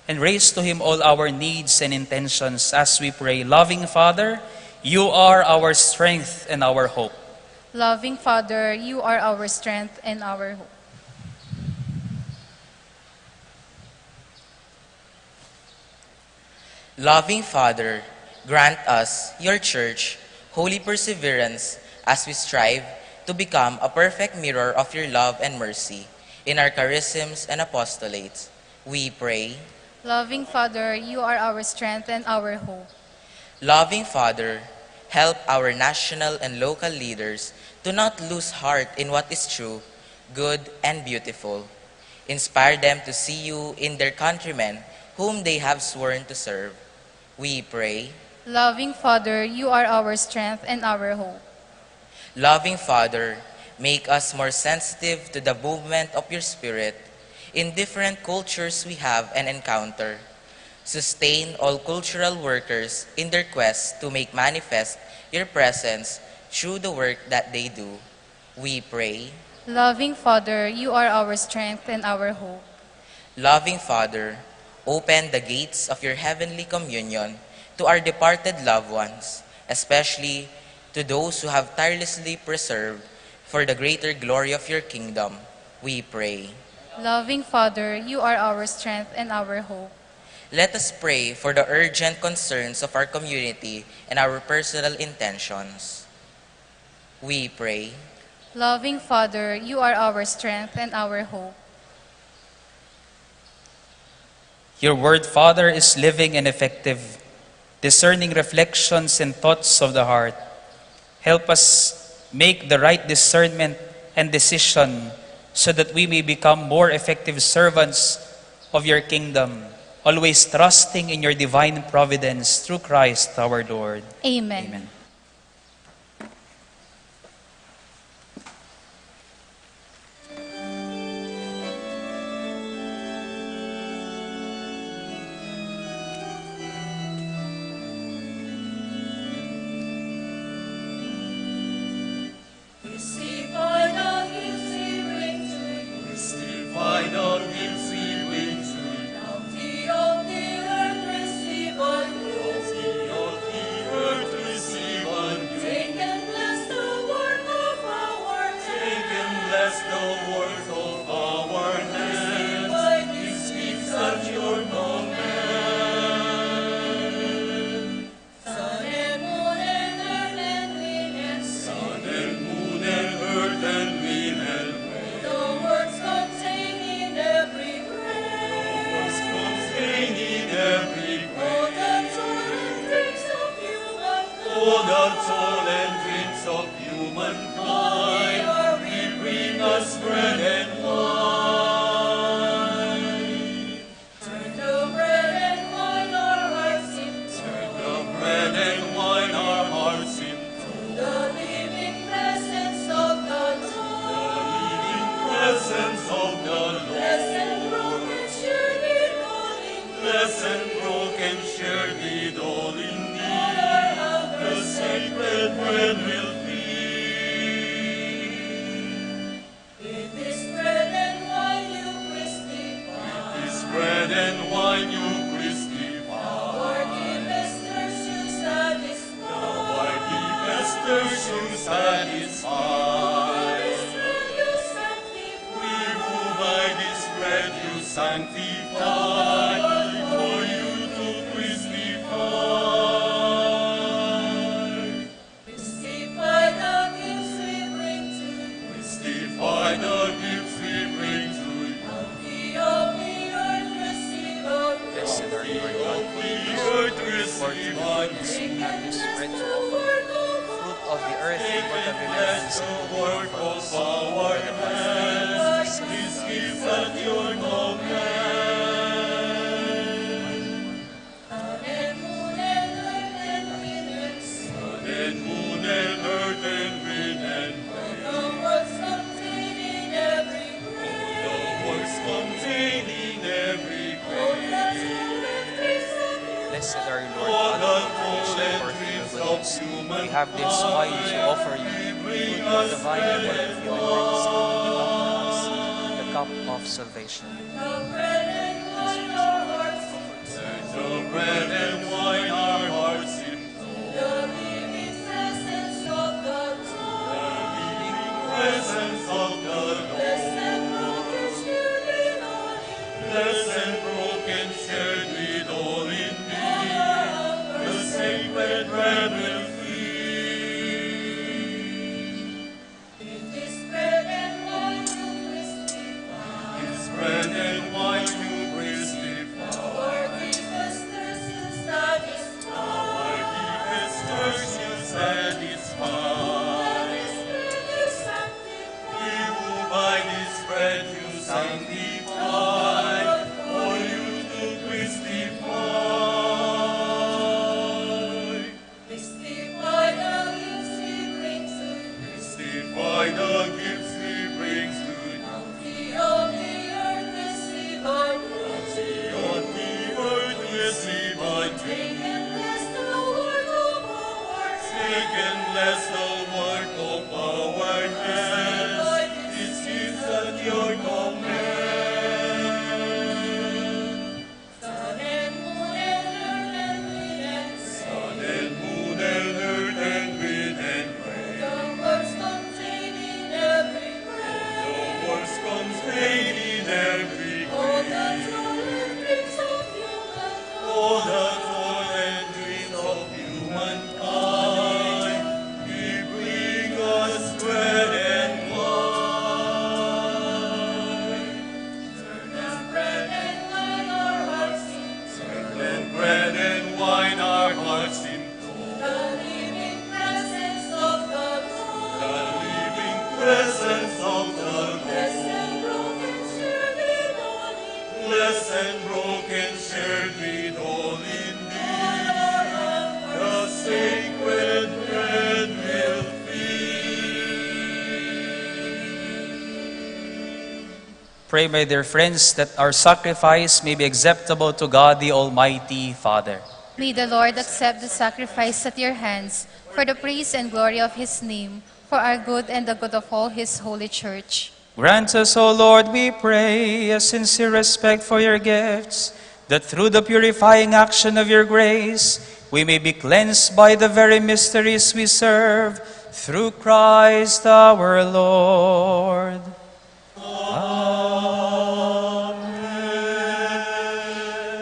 and raise to Him all our needs and intentions as we pray. Loving Father, you are our strength and our hope. Loving Father, you are our strength and our hope. Loving Father, grant us, your Church, holy perseverance as we strive to become a perfect mirror of your love and mercy in our charisms and apostolates. We pray. Loving Father, you are our strength and our hope. Loving Father, help our national and local leaders to not lose heart in what is true, good, and beautiful. Inspire them to see you in their countrymen whom they have sworn to serve. We pray. Loving Father, you are our strength and our hope. Loving Father, make us more sensitive to the movement of your Spirit in different cultures we have and encounter. Sustain all cultural workers in their quest to make manifest your presence through the work that they do. We pray. Loving Father, you are our strength and our hope. Loving Father, open the gates of your heavenly communion to our departed loved ones, especially to those who have tirelessly preserved for the greater glory of your kingdom. We pray. Loving Father, you are our strength and our hope. Let us pray for the urgent concerns of our community and our personal intentions. We pray. Loving Father, you are our strength and our hope. Your word, Father, is living and effective, discerning reflections and thoughts of the heart. Help us make the right discernment and decision so that we may become more effective servants of your kingdom, always trusting in your divine providence through Christ our Lord. Amen. Amen. Sanctify, for you to Christi the gifts we bring to you. Blessed are you, Lord God, The earth for receive to on you you. have this bread to offer. Fruit of the earth, for the Bless the work of our hands. This gift at your command. Sun and moon and earth and wind and rain. The works contained in every grain. Blessed are you, All Lord the God, full and for dreams the of gifts. human We have this wine to offer you. bring Fruit of us the vine, bread the and human race, give unto us the cup of salvation. The bread and wine our hearts implore. The living presence of the Lord. Blessed and broken, shared with all in thee. The sacred bread will feed. This bread and wine you Christify. Our deepest thirst you satisfy. We who by this bread you sanctify. For you to Christify. Christify the gifts we bring to you. Christify the gifts we bring to you. On the earth receive our praise. On the earth receive our praise. Take and bless the work of our hands. This is at your command. Sun and moon and earth and wind and rain. The works contained in every grain. All the toil and dreams of humankind. We bring us bread and wine. Turn and bread and wine our hearts implore. The living presence of the Lord. Blessed and broken, shared with all in thee. The sacred bread will feed. Pray, my dear friends, that our sacrifice may be acceptable to God, the Almighty Father. May the Lord accept the sacrifice at your hands for the praise and glory of his name, for our good and the good of all his holy church. Grant us, O Lord, we pray, a sincere respect for your gifts, that through the purifying action of your grace, we may be cleansed by the very mysteries we serve, through Christ our Lord.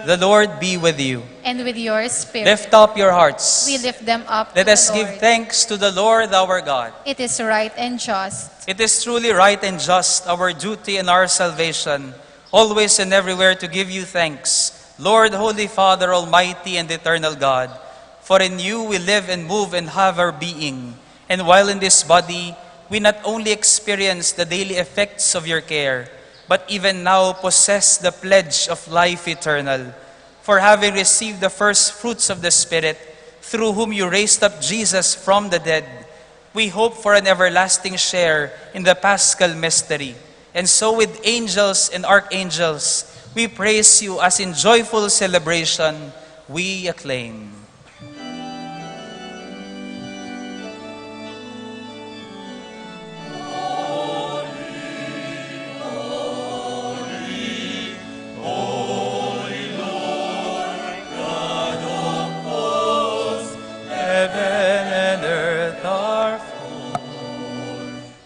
The Lord be with you. And with your spirit, Lift up your hearts. we lift them up Let to us the give Lord. thanks to the Lord our God. It is right and just. It is truly right and just, our duty and our salvation, always and everywhere to give you thanks, Lord, Holy Father, Almighty and Eternal God. For in you we live and move and have our being. And while in this body, we not only experience the daily effects of your care, but even now possess the pledge of life eternal. For having received the first fruits of the Spirit, through whom you raised up Jesus from the dead, we hope for an everlasting share in the Paschal mystery. And so with angels and archangels, we praise you as in joyful celebration we acclaim. Heaven and earth are full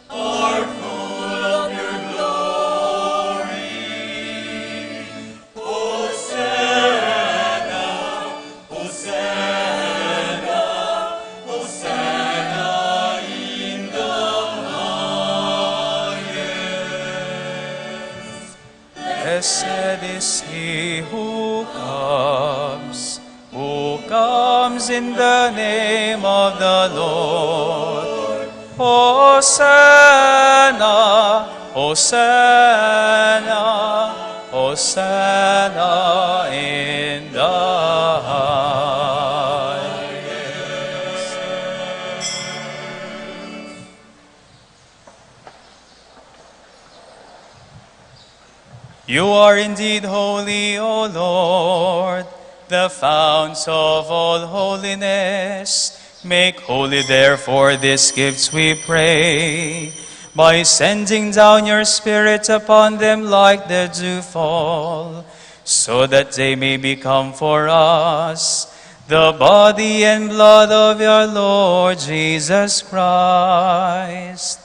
Of your glory. Hosanna, Hosanna. Blessed is he who comes in the name of the Lord. Hosanna, Hosanna, Hosanna in the highest. You are indeed holy, O Lord, the fount of all holiness. Make holy, therefore, these gifts, we pray, by sending down your Spirit upon them like the dewfall, so that they may become for us the body and blood of your Lord Jesus Christ.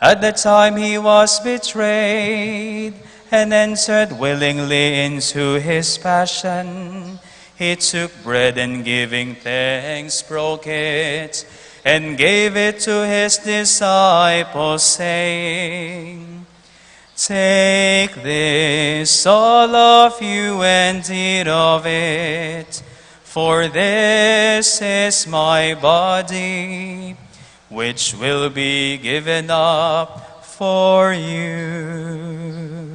At the time he was betrayed and entered willingly into his passion, he took bread and giving thanks, broke it, and gave it to his disciples, saying, Take this, all of you, and eat of it, for this is my body, which will be given up for you.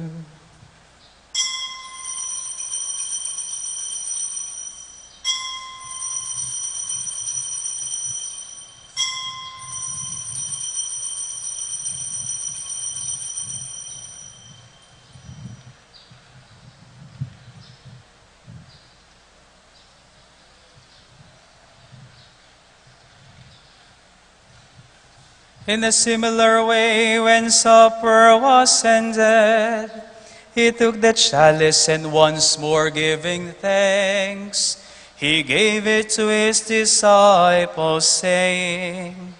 In a similar way, when supper was ended, he took the chalice, and once more giving thanks, he gave it to his disciples, saying,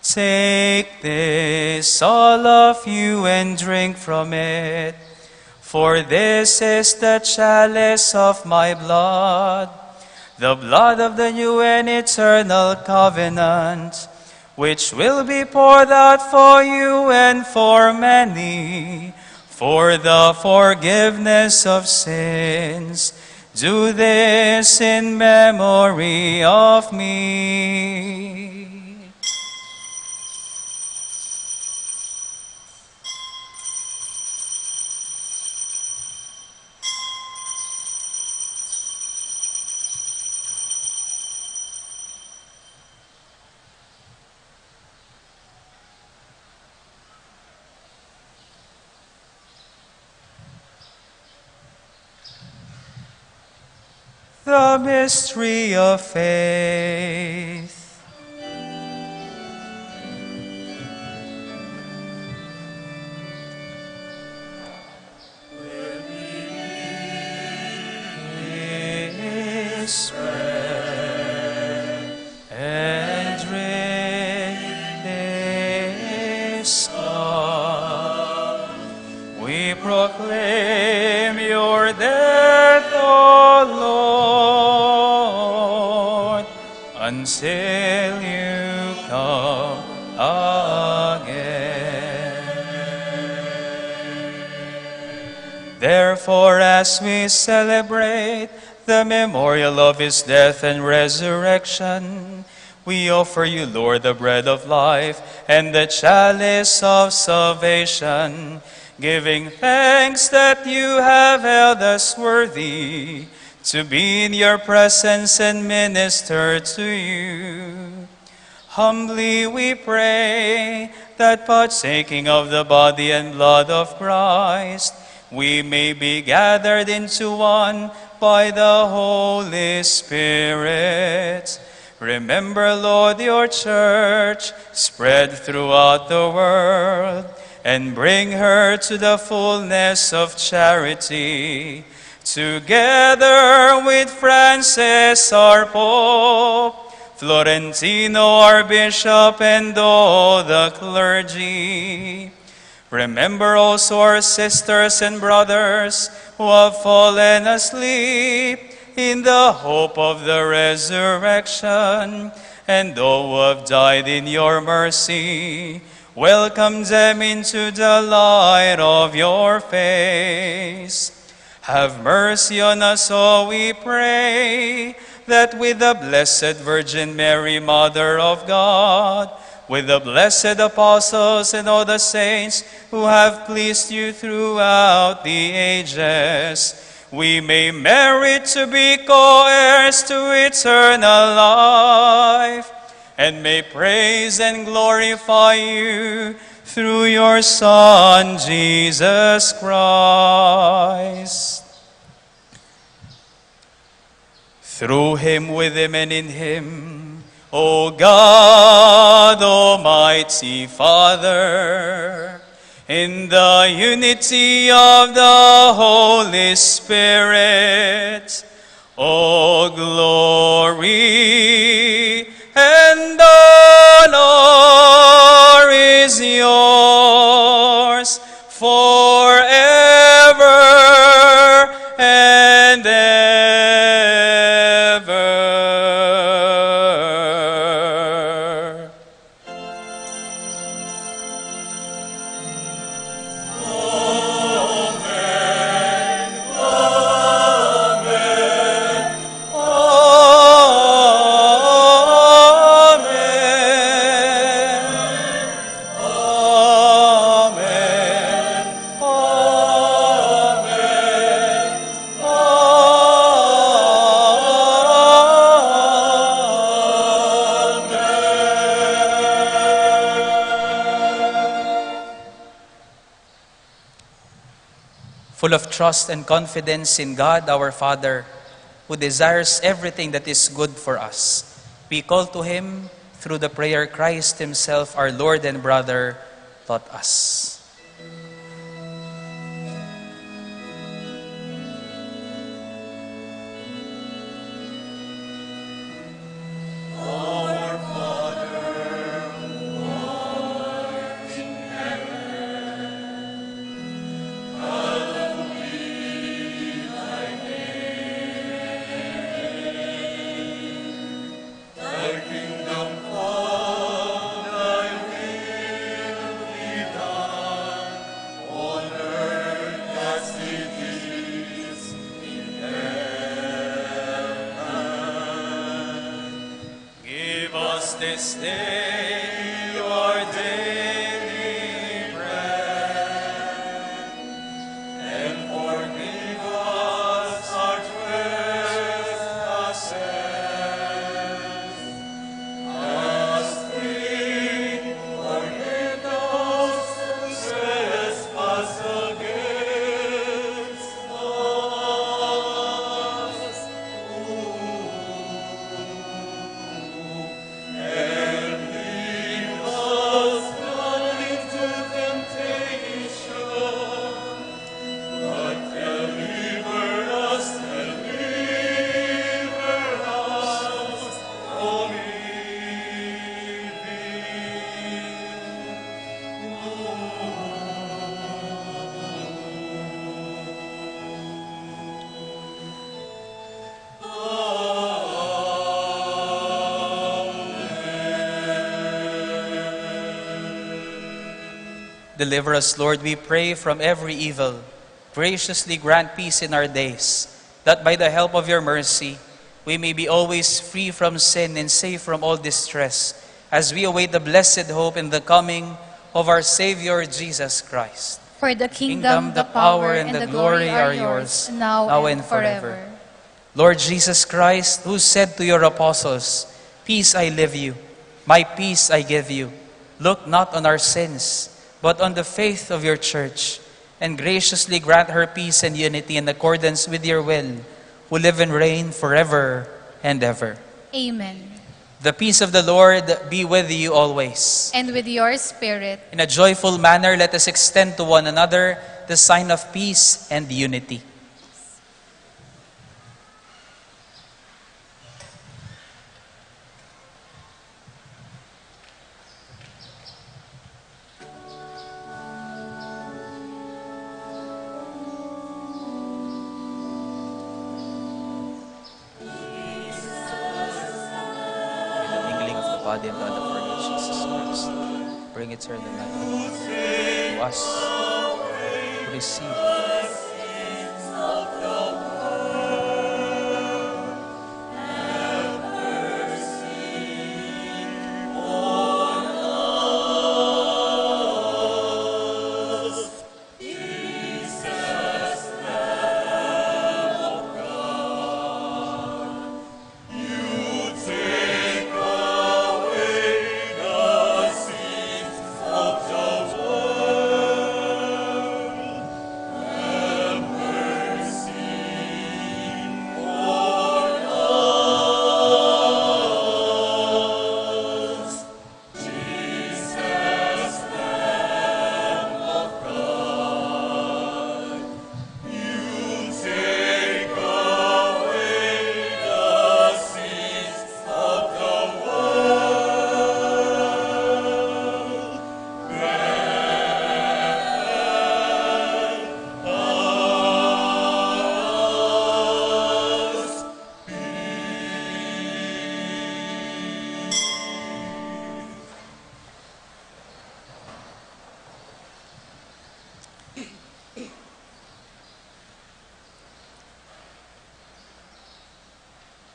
Take this, all of you, and drink from it, for this is the chalice of my blood, the blood of the new and eternal covenant, which will be poured out for you and for many, for the forgiveness of sins. Do this in memory of me. The mystery of faith. This bread and drink this cup, we proclaim your death, O Lord, until you come again. Therefore, as we celebrate the memorial of his death and resurrection, we offer you, Lord, the bread of life and the chalice of salvation, giving thanks that you have held us worthy to be in your presence and minister to you. Humbly we pray that, partaking of the body and blood of Christ, we may be gathered into one by the Holy Spirit. Remember, Lord, your church spread throughout the world, and bring her to the fullness of charity, together with Francis our Pope, Florentino our Bishop, and all the clergy. Remember also our sisters and brothers who have fallen asleep in the hope of the resurrection, and all who have died in your mercy. Welcome them into the light of your face. Have mercy on us, all we pray, that with the Blessed Virgin Mary, Mother of God, with the blessed apostles and all the saints who have pleased you throughout the ages, we may merit to be co-heirs to eternal life, and may praise and glorify you through your Son, Jesus Christ. Through him, with him, and in him, O God, Almighty Father, in the unity of the Holy Spirit, all glory and honor is yours forever and ever. Full of trust and confidence in God our Father, who desires everything that is good for us, we call to him through the prayer Christ himself, our Lord and brother, taught us. This day your daily bread, and forgive us our trespasses, as we forgive those who trespass against us. Deliver us, Lord, we pray, from every evil. Graciously grant peace in our days, that by the help of your mercy, we may be always free from sin and safe from all distress, as we await the blessed hope in the coming of our Savior, Jesus Christ. For the kingdom, the power, and the glory are yours, now and forever. Lord Jesus Christ, who said to your apostles, "Peace I leave you, my peace I give you," look not on our sins, but on the faith of your church, and graciously grant her peace and unity in accordance with your will, who live and reign forever and ever. Amen. The peace of the Lord be with you always. And with your spirit. In a joyful manner, let us extend to one another the sign of peace and unity. Body and blood of our Lord Jesus Christ. bring eternal life to us to receive.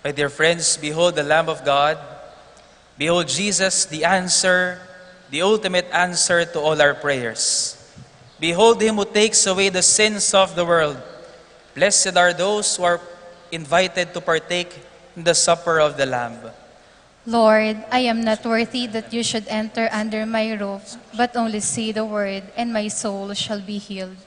My dear friends, behold the Lamb of God. Behold Jesus, the answer, the ultimate answer to all our prayers. Behold him who takes away the sins of the world. Blessed are those who are invited to partake in the supper of the Lamb. Lord, I am not worthy that you should enter under my roof, but only say the word, and my soul shall be healed.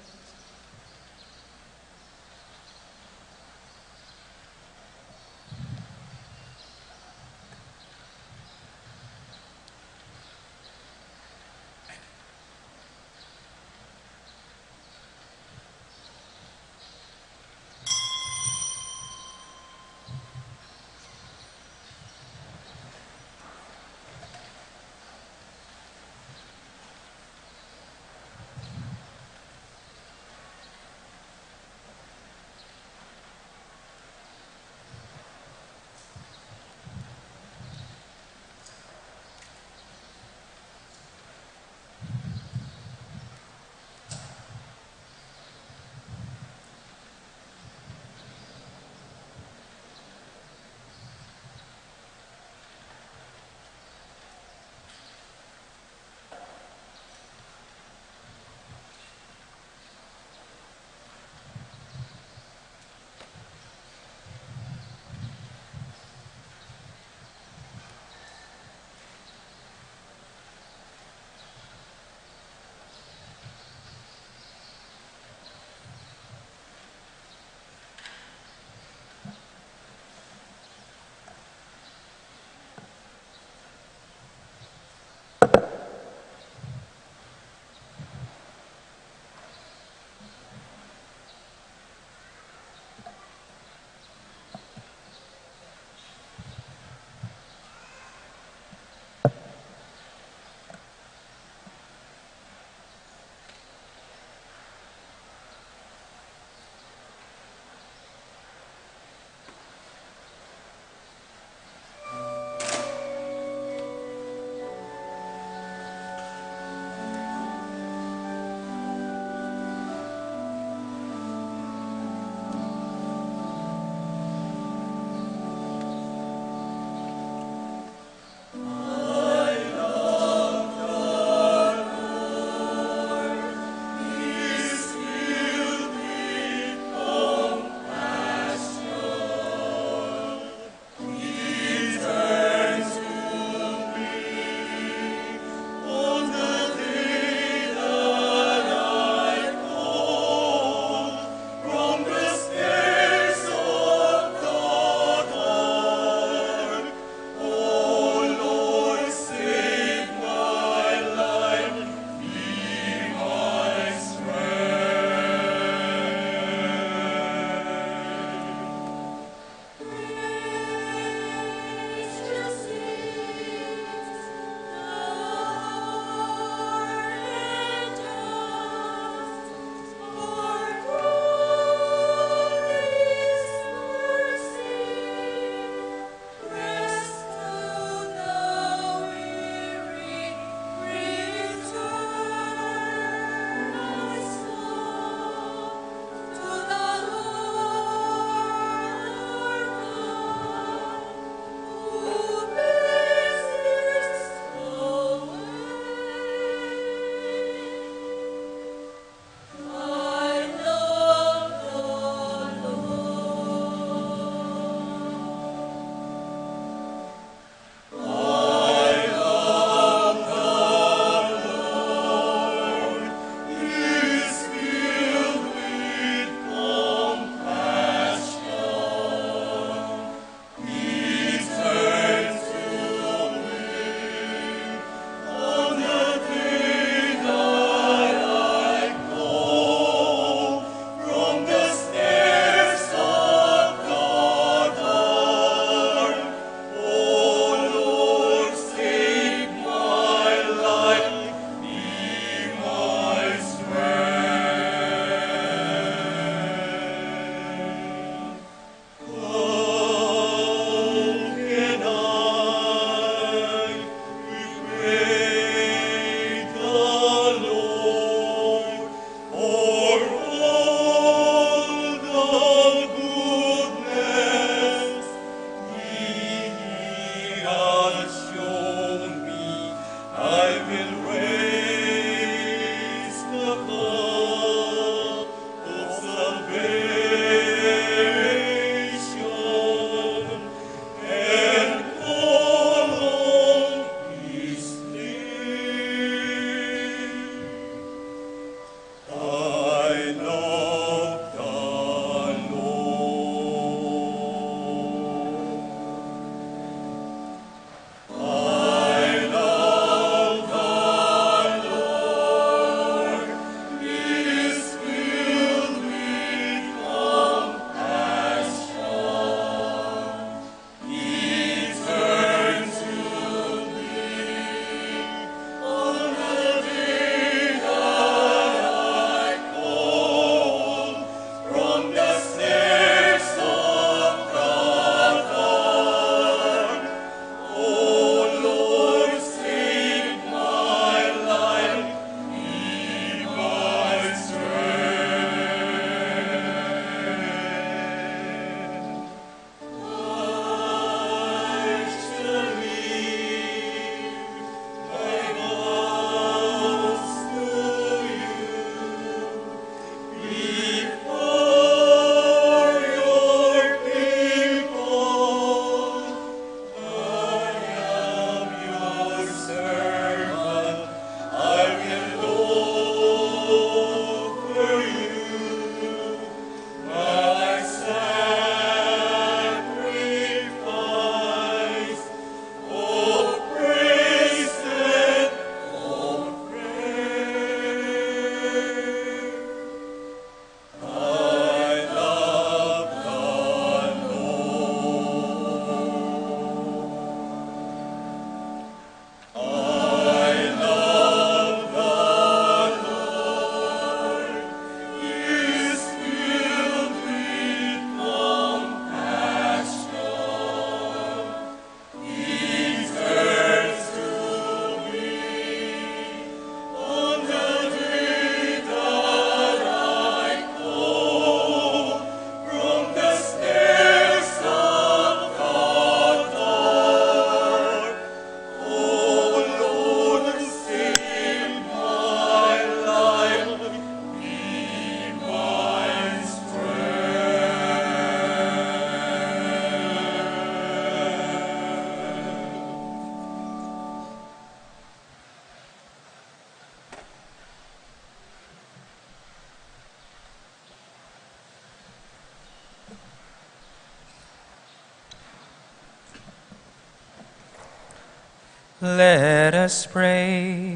Let us pray.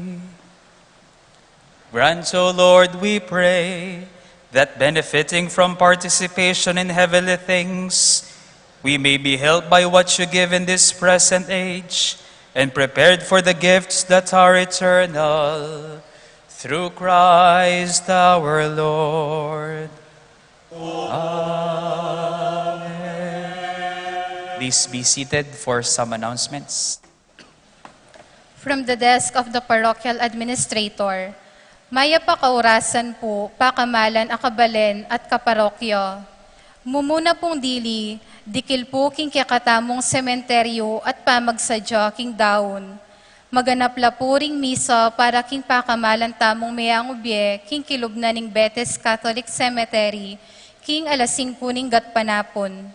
Grant, O Lord, we pray, that benefiting from participation in heavenly things, we may be helped by what you give in this present age, and prepared for the gifts that are eternal. Through Christ our Lord. Amen. Please be seated for some announcements. From the desk of the parochial administrator, maya pakaurasan po, pakamalan akabalen at kaparokyo. Mumuna pong dili, dikil po king kakatamong sementeryo at pamagsadya king daon. Maganap la puring misa para king pakamalan tamong mayang ubye, king kilubna ning Betes Catholic Cemetery, king alasing po ning gatpanapon.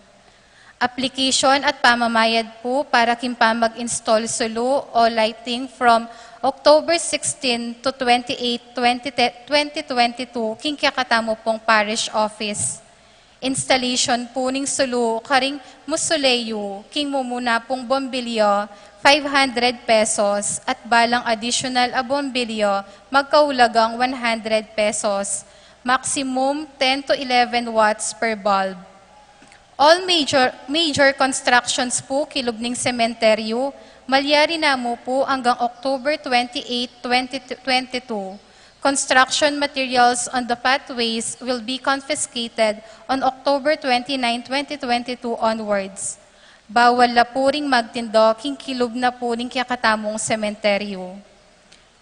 Application at pamamayad po para king pamag-install sulu o lighting from October 16 to 28, 2022, king kakatamo pong parish office. Installation po ning sulu karing musuleyo, king mumuna pong bombilyo, 500 pesos at balang additional a bombilyo, magkaulagang 100 pesos. Maximum 10 to 11 watts per bulb. All major constructions po kilubning sementeryo, malyari na mo po hanggang October 28, 2022. Construction materials on the pathways will be confiscated on October 29, 2022 onwards. Bawal la po ring magtindo king kilub na po ring kakatamong sementeryo.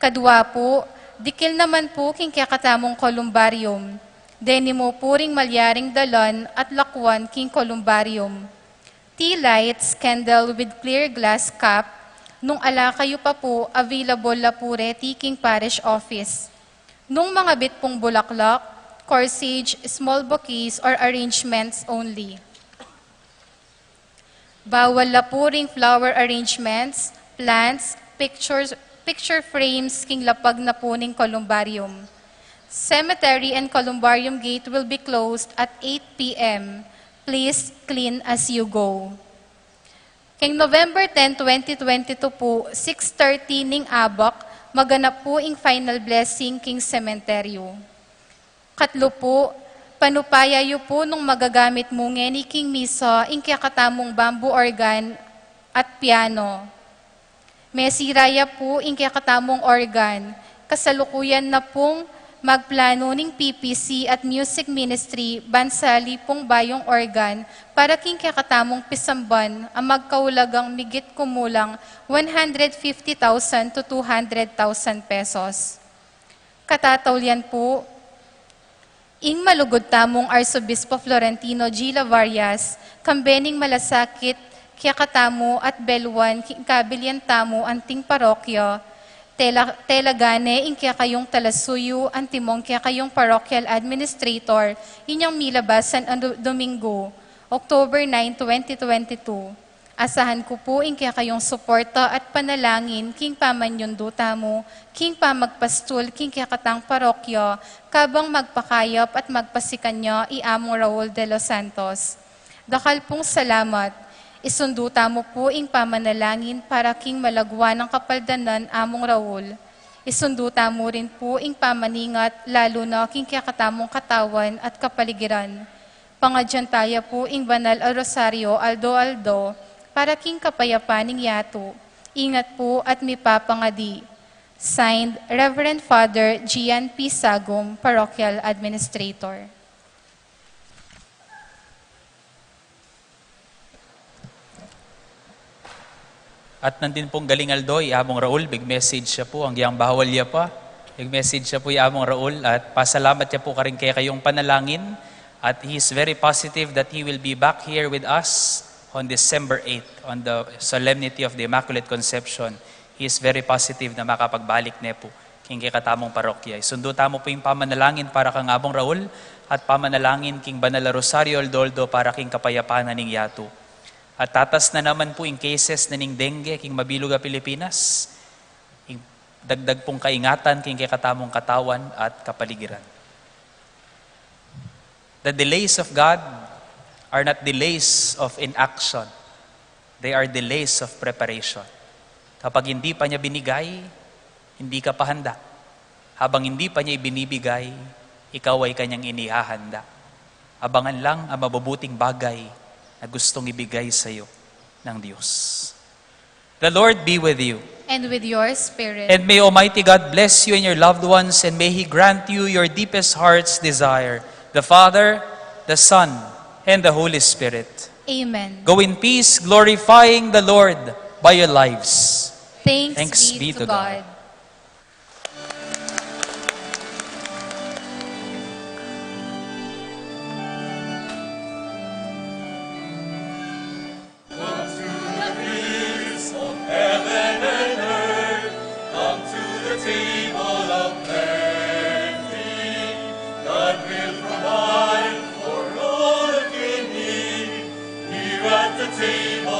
Kadwa po, dikil naman po king kakatamong columbarium. Deni mo puring malyaring dalon at lakwan king columbarium. Tea lights, candle with clear glass cap, nung ala kayo pa po, available la pure king parish office. Nung mga bit pong bulaklak, corsage, small bouquets, or arrangements only. Bawal la puring flower arrangements, plants, picture frames king lapag na puning columbarium. Cemetery and columbarium gate will be closed at 8 p.m. Please clean as you go. King November 10, 2022 po, 6:30 ning abak, maganap po ing final blessing king cementeryo. Katlo po, panupayayo po nung magagamit mo ngeni king misa ing kakatamong bamboo organ at piano. Mesiraya po ing kakatamong organ, kasalukuyan na pong magplano ning PPC at Music Ministry bansali pong bayong organ para king kakatamong pisamban ang magkaulagang migit kumulang 150,000 to 200,000 pesos. Katatawlian po, ing malugod tamong Arsobispo Florentino G. Lavarias, kambening malasakit, kiyakatamo at belwan, kabilian tamo anting parokyo, telagane ing kaya kayong talasuyo, antimong kaya kayong parochial administrator, inyong milabasan ang Domingo, October 9, 2022. Asahan ko po ing kaya kayong suporta at panalangin, king pamanyundo tamo, king pamagpastul, king kaya katang parokyo, kabang magpakayap at magpasikanyo, iamong Raul de los Santos. Dakal pong salamat. Isunduta mo po ing pamanalangin para king malagwa ng kapaldanan among Raul. Isunduta mo rin po ing pamaningat lalo na king kakatamong katawan at kapaligiran. Pangadyantaya po ing banal a Rosario Aldo para king kapayapaning yato. Ingat po at mipapangadi. Signed, Reverend Father Gian P. Sagum, Parochial Administrator. At nandin pong galing Aldo, iamong Raul, big message siya po, ang giyang bawal niya pa. Big message siya po iamong Raul at pasalamat niya po karing kaya kayong panalangin at he is very positive that he will be back here with us on December 8 on the Solemnity of the Immaculate Conception. He is very positive na makapagbalik niya po king katamong parokya. Isundo tamo po yung pamanalangin para kang abong Raul at pamanalangin king Banal Rosario Aldoldo para king kapayapaan ning yato. At tatas na naman po in cases na ning dengue, king mabiluga Pilipinas, dagdag pong kaingatan, king katamong katawan at kapaligiran. The delays of God are not delays of inaction. They are delays of preparation. Kapag hindi pa niya binigay, hindi ka pa handa. Habang hindi pa niya ibinibigay, ikaw ay kanyang inihahanda. Abangan lang ang mabubuting bagay na gustong ibigay sa iyo ng Diyos. The Lord be with you. And with your spirit. And may Almighty God bless you and your loved ones, and may He grant you your deepest heart's desire. The Father, the Son, and the Holy Spirit. Amen. Go in peace, glorifying the Lord by your lives. Thanks be to God. Table